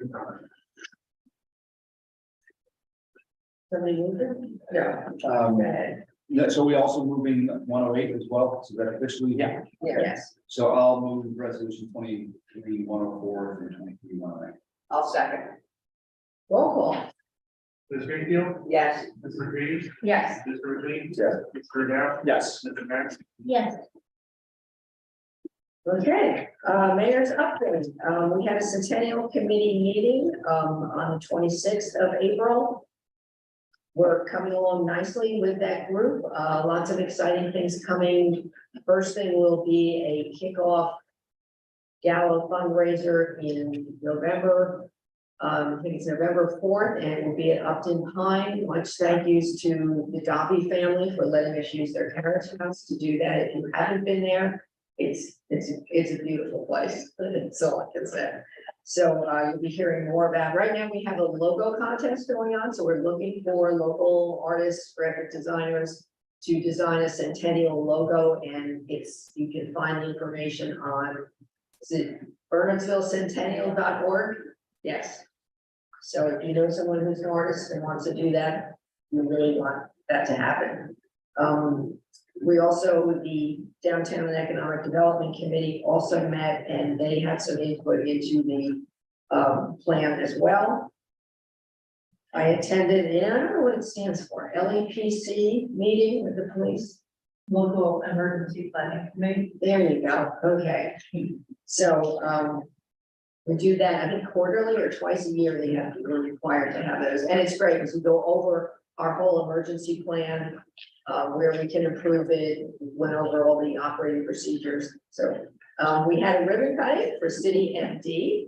Somebody move it? No. Go ahead. Yeah, so we also moving 108 as well, so that officially. Yeah. Yes, So I'll move resolution 23-104 through 23-108. I'll second. Roll call. Ms. Greenfield, Yes. Mr. Reed, Yes. Mr. McLean. Yes. Mr. Dow. Yes. Mr. Max. Yes. Okay, mayor's update. We had a centennial committee meeting, on the 26th of April. We're coming along nicely with that group. Lots of exciting things coming. First thing will be a kickoff gala fundraiser in November. I think it's November 4th, and it will be at Upton Pine. Much thank yous to the Dobby family for letting us use their carriage house to do that. If you haven't been there, it's a beautiful place. That's all I can say. So you'll be hearing more about. Right now, we have a logo contest going on, so we're looking for local artists, graphic designers to design a centennial logo, and you can find the information on, is it BernardsvilleCentennial.org? Yes. So if you know someone who's an artist and wants to do that, we really want that to happen. We also, with the Downtown and Economic Development Committee, also met, and they had some input into the plan as well. I attended, and I don't know what it stands for, LEPC meeting with the police. Local Emergency Planning Committee. There you go, okay. So, we do that, I think quarterly or twice a year, we're required to have those, and it's great, because we go over our whole emergency plan, where we can improve it, went over all the operating procedures. So, we had a ribbon cutting for City MD.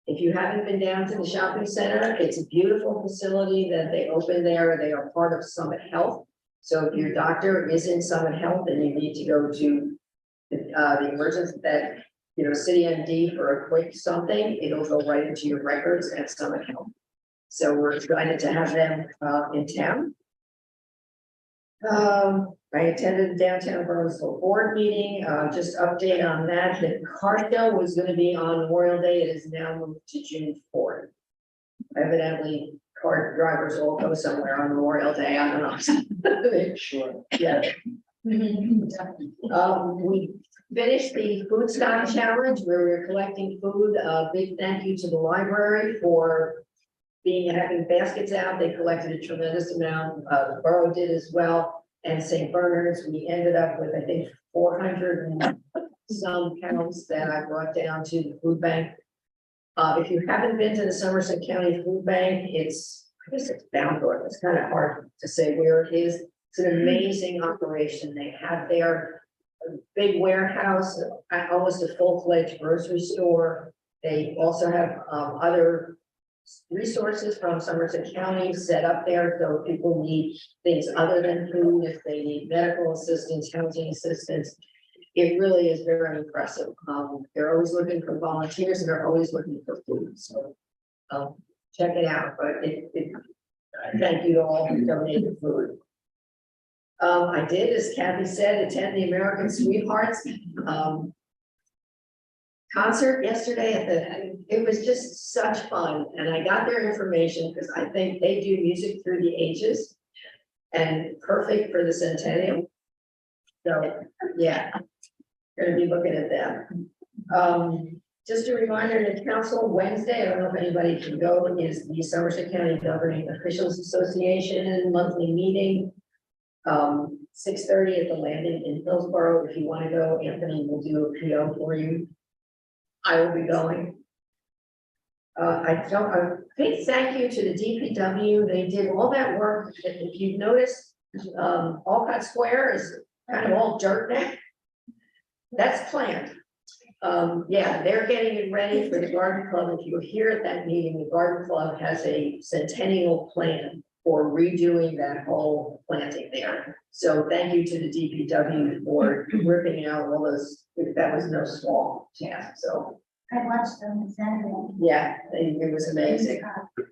If you haven't been down to the shopping center, it's a beautiful facility that they opened there. They are part of Summit Health. So if your doctor is in Summit Health and you need to go to the emergency, that, City MD for a quick something, it'll go right into your records at Summit Health. So we're excited to have them in town. I attended the downtown Bernardsville board meeting, just update on that. The car show was going to be on Memorial Day. It is now moved to June 4th. Evidently, car drivers all go somewhere on Memorial Day. I don't know. Sure. Yeah. We finished the food stock challenge where we're collecting food. Big thank you to the library for having baskets out. They collected a tremendous amount. The borough did as well. And St. Bernard's, we ended up with, I think, 400 and some pounds that I brought down to the food bank. If you haven't been to the Somerset County Food Bank, I guess it's Boundorf. It's kind of hard to say where it is. It's an amazing operation. They have their big warehouse, almost a full-fledged grocery store. They also have other resources from Somerset County set up there, so people need things other than food, if they need medical assistance, housing assistance. It really is very impressive. They're always looking for volunteers and they're always looking for food, so check it out. But thank you to all who donated food. I did, as Kathy said, attend the American Sweethearts concert yesterday it was just such fun, and I got their information because I think they do music through the ages and perfect for the centennial. So yeah, gonna be looking at them. Just a reminder to council, Wednesday, I don't know if anybody can go, is the Somerset County Governing Officials Association monthly meeting. 6:30 at the landing in Hillsborough. If you want to go, Anthony will do a PO for you. I will be going. A big thank you to the DPW. They did all that work. If you've noticed, Alcott Square is kind of all dirt now. That's planned. Yeah, they're getting it ready for the garden club. If you were here at that meeting, the garden club has a centennial plan for redoing that whole planting there. So thank you to the DPW for ripping out all those, that was no small task, so. I watched them Saturday. Yeah, it was amazing,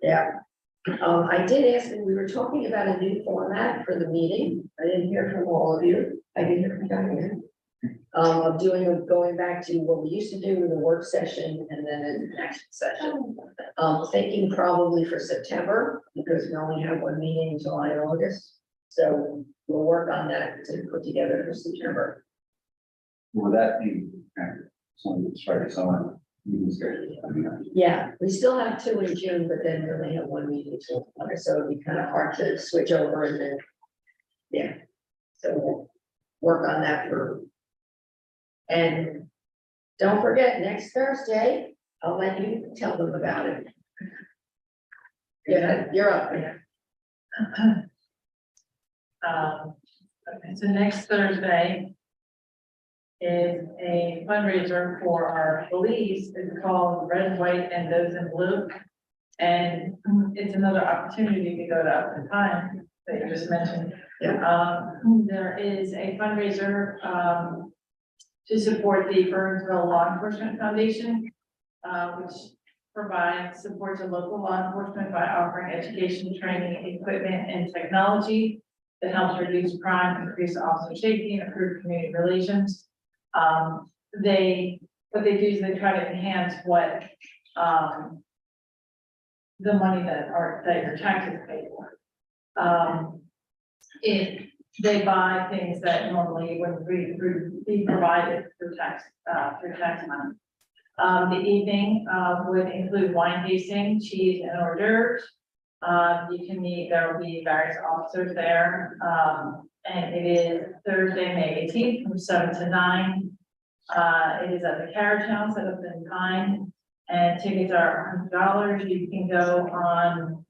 yeah. I did ask, and we were talking about a new format for the meeting. I didn't hear from all of you. I didn't hear from Diane. Of going back to what we used to do with a work session and then an action session. Thinking probably for September, because we only have one meeting in July and August. So we'll work on that to put together for September. Will that be something that's right, someone? Yeah, we still have 2 in June, but then we only have one meeting till September, so it'd be kind of hard to switch over and then. Yeah, so we'll work on that for. And don't forget, next Thursday, I'll let you tell them about it. Yeah, you're up. Okay, so next Thursday is a fundraiser for our police. It's called Red, White, and Those in Blue. And it's another opportunity to go to Up in Time that you just mentioned. There is a fundraiser to support the Bernardsville Law Enforcement Foundation, which provides support to local law enforcement by offering education, training, equipment, and technology that helps reduce crime, increase officer safety, and improve community relations. What they do is they try to enhance what the money that your taxes pay for. They buy things that normally wouldn't be provided through tax money. The evening would include wine tasting, cheese, and hors d'oeuvres. You can meet, there will be various officers there. And it is Thursday, May 18th from 7 to 9. It is at the Carriage House at Up in Pine, and tickets are $100. You can go on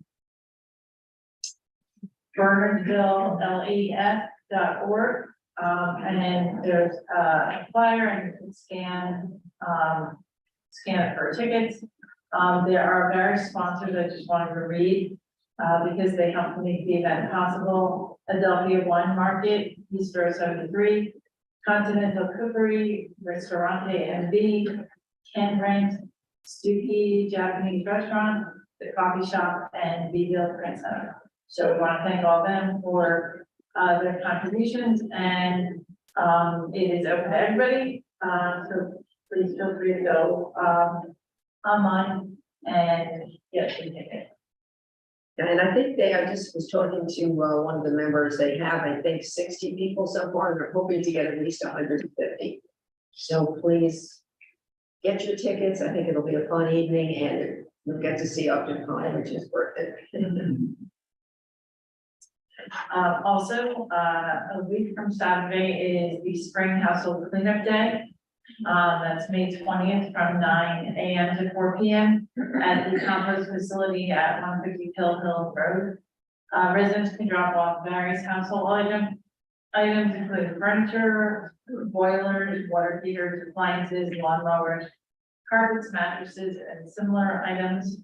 BernardsvilleLEF.org, and then there's a flyer, and you can scan it for tickets. There are various sponsors I just wanted to read because they help make the event possible. Adelphia Wine Market, East Row 73, Continental Cookery, Ristorante MV, Ken Rent, Stuki Japanese Restaurant, the Coffee Shop, and Beeville Print Center. So we want to thank all of them for their contributions, and it is open to everybody. So please feel free to go online and get your ticket. And I think I just was talking to one of the members, they have, I think, 60 people so far, and they're hoping to get at least 150. So please get your tickets. I think it'll be a fun evening, and you'll get to see Up in Pine, which is worth it. Also, a week from Saturday is the Spring Household Cleanup Day. That's May 20th from 9 a.m. to 4 p.m. at the compost facility at 150 Hill Road. Residents can drop off various household items including furniture, boilers, water heaters, appliances, lawnmowers, carpets, mattresses, and similar items.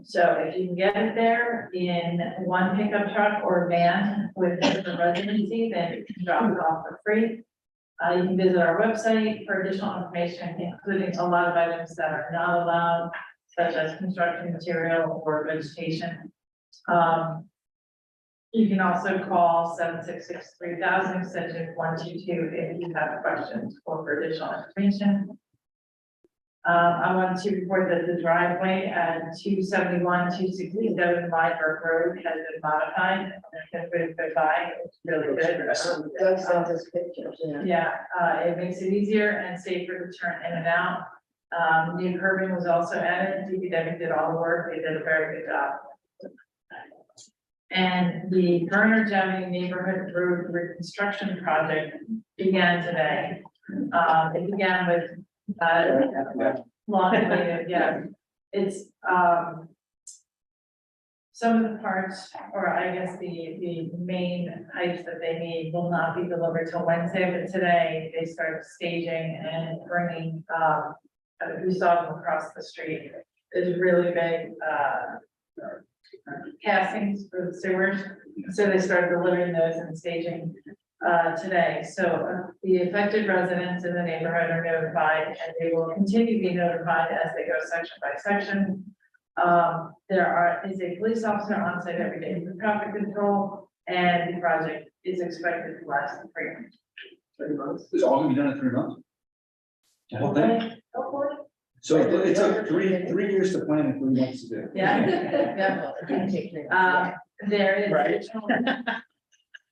So if you can get it there in one pickup truck or van with the residency, then you can drop it off for free. You can visit our website for additional information, including a lot of items that are not allowed, such as construction material or vegetation. You can also call 766-3000 extension 122 if you have questions or for additional information. I wanted to report that the driveway at 271-267 Rydberg Road has been modified. It's been goodbye. It's really good. Doug sent us pictures. Yeah, it makes it easier and safer to turn in and out. New curbing was also added. DPW did all the work. They did a very good job. And the Bernardsville neighborhood road reconstruction project began today. It began with, yeah, it's, some of the parts, or I guess the main pipes that they need will not be delivered till Wednesday, but today they started staging and bringing, we saw them across the street. There's really big, castings for the sewers, so they started delivering those and staging today. So the affected residents in the neighborhood are notified, and they will continue to be notified as they go section by section. There is a police officer on site every day for traffic control, and the project is expected to last 3 months. It's all gonna be done in 3 months? The whole thing? So it took three years to plan and 3 months to do. Yeah, there is. Right.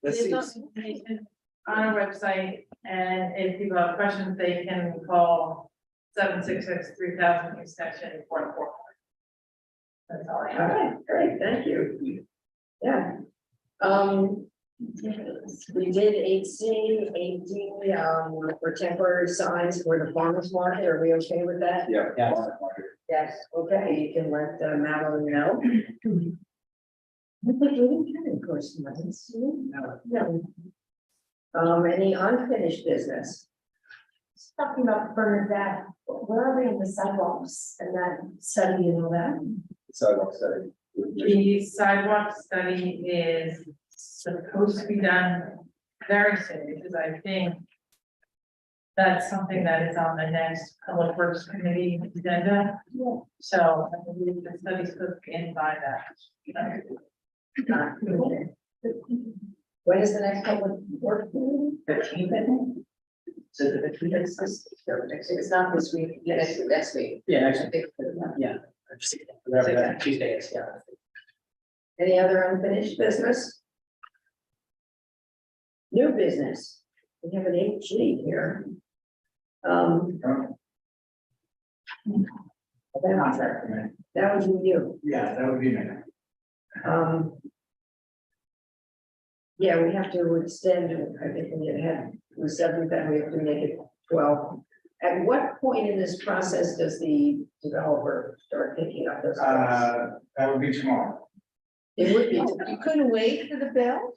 There's information on our website, and if people have questions, they can call 766-3000 extension 444. That's all I All have. right, great, thank you. Yeah. We did 8C, 8D, for temporary signs for the farmer's market. Are we okay with that? Yeah. Yes. Yes, okay, you can let Madeline know. Of course, no. Any unfinished business? Talking about Bernadette, where are we in the sidewalks and that study and all that? Sidewalk study. The sidewalk study is supposed to be done very soon, because I think that's something that is on the next Public Works Committee agenda. So I believe the study's supposed to be in by that. When is the next public work? 15th. So the 15th. It's not this week, next week. Yeah, next week. Yeah. Whatever that Tuesday is, yeah. Any other unfinished business? New business. We have an 8G here. That was you. Yeah, that would be me. Yeah, we have to extend, I think we had the 7th, then we have to make it 12. At what point in this process does the developer start picking up those costs? That would be tomorrow. It would be, you couldn't wait for the bill?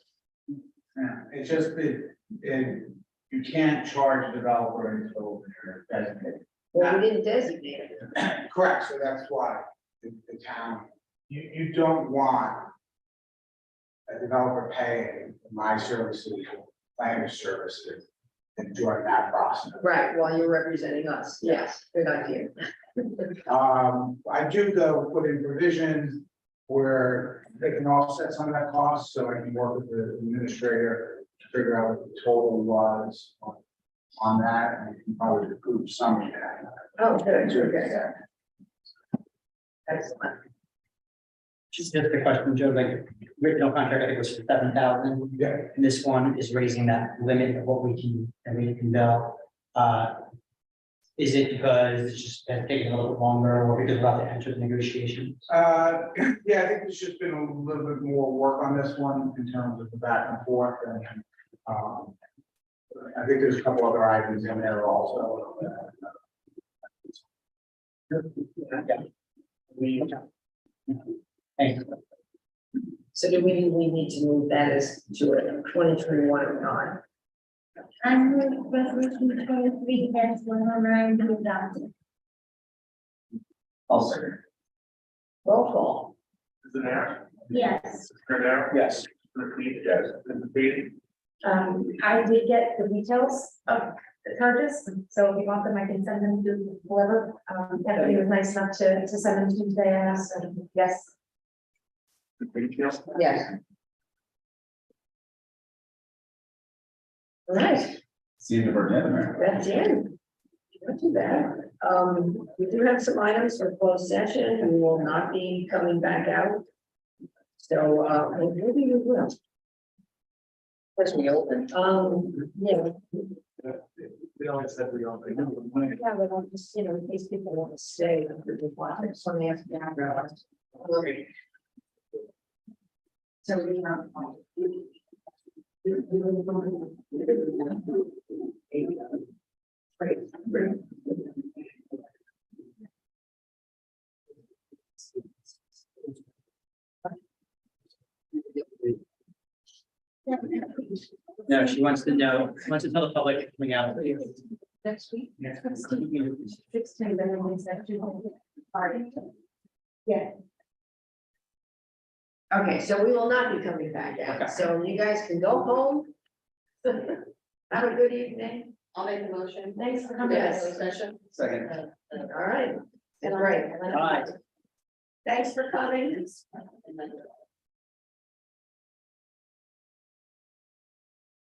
Yeah, it's just you can't charge a developer until they're designated. Well, we didn't designate it. Correct, so that's why the town, you don't want a developer paying my services, planning services, and during that process. Right, while you're representing us, yes, good idea. I do though put in provisions where they can offset some of that cost, so I can work with the administrator to figure out what the total was on that, and I can probably recoup some of that. Oh, good, okay. Excellent. Just a question, Joe, like, original contract, I think was for 7,000. Yeah. And this one is raising that limit of what we can bill. Is it because it's just taking a little bit longer, or because we're about to enter the negotiations? Yeah, I think there's just been a little bit more work on this one in terms of the back and forth, and I think there's a couple other items in there also. Thank you. So do we need to move that as to a 2021 or not? I move resolution 23-109 be adopted. I'll second. Roll call. Is it there? Yes. Yes. I did get the details of the charges, so if you want them, I can send them to whoever. Everybody was nice enough to send them to me today, I asked, and yes. Yes. All right, See you in the Bernardsville. that's it. Not too bad. We do have some items for closed session. We will not be coming back out. So, maybe we will. First we open, yeah. We always said we don't. Yeah, but I'm just, in case people want to stay, I just want to ask. So we have. No, she wants to know, wants to tell the public coming out. Next week. Yeah. 16, then we said party. Yeah. Okay, so we will not be coming back Okay. out, so you guys can go home. Have a good evening. I'll make a motion. Thanks for coming. Yes, session. Second. All right, great. Bye. Thanks for coming.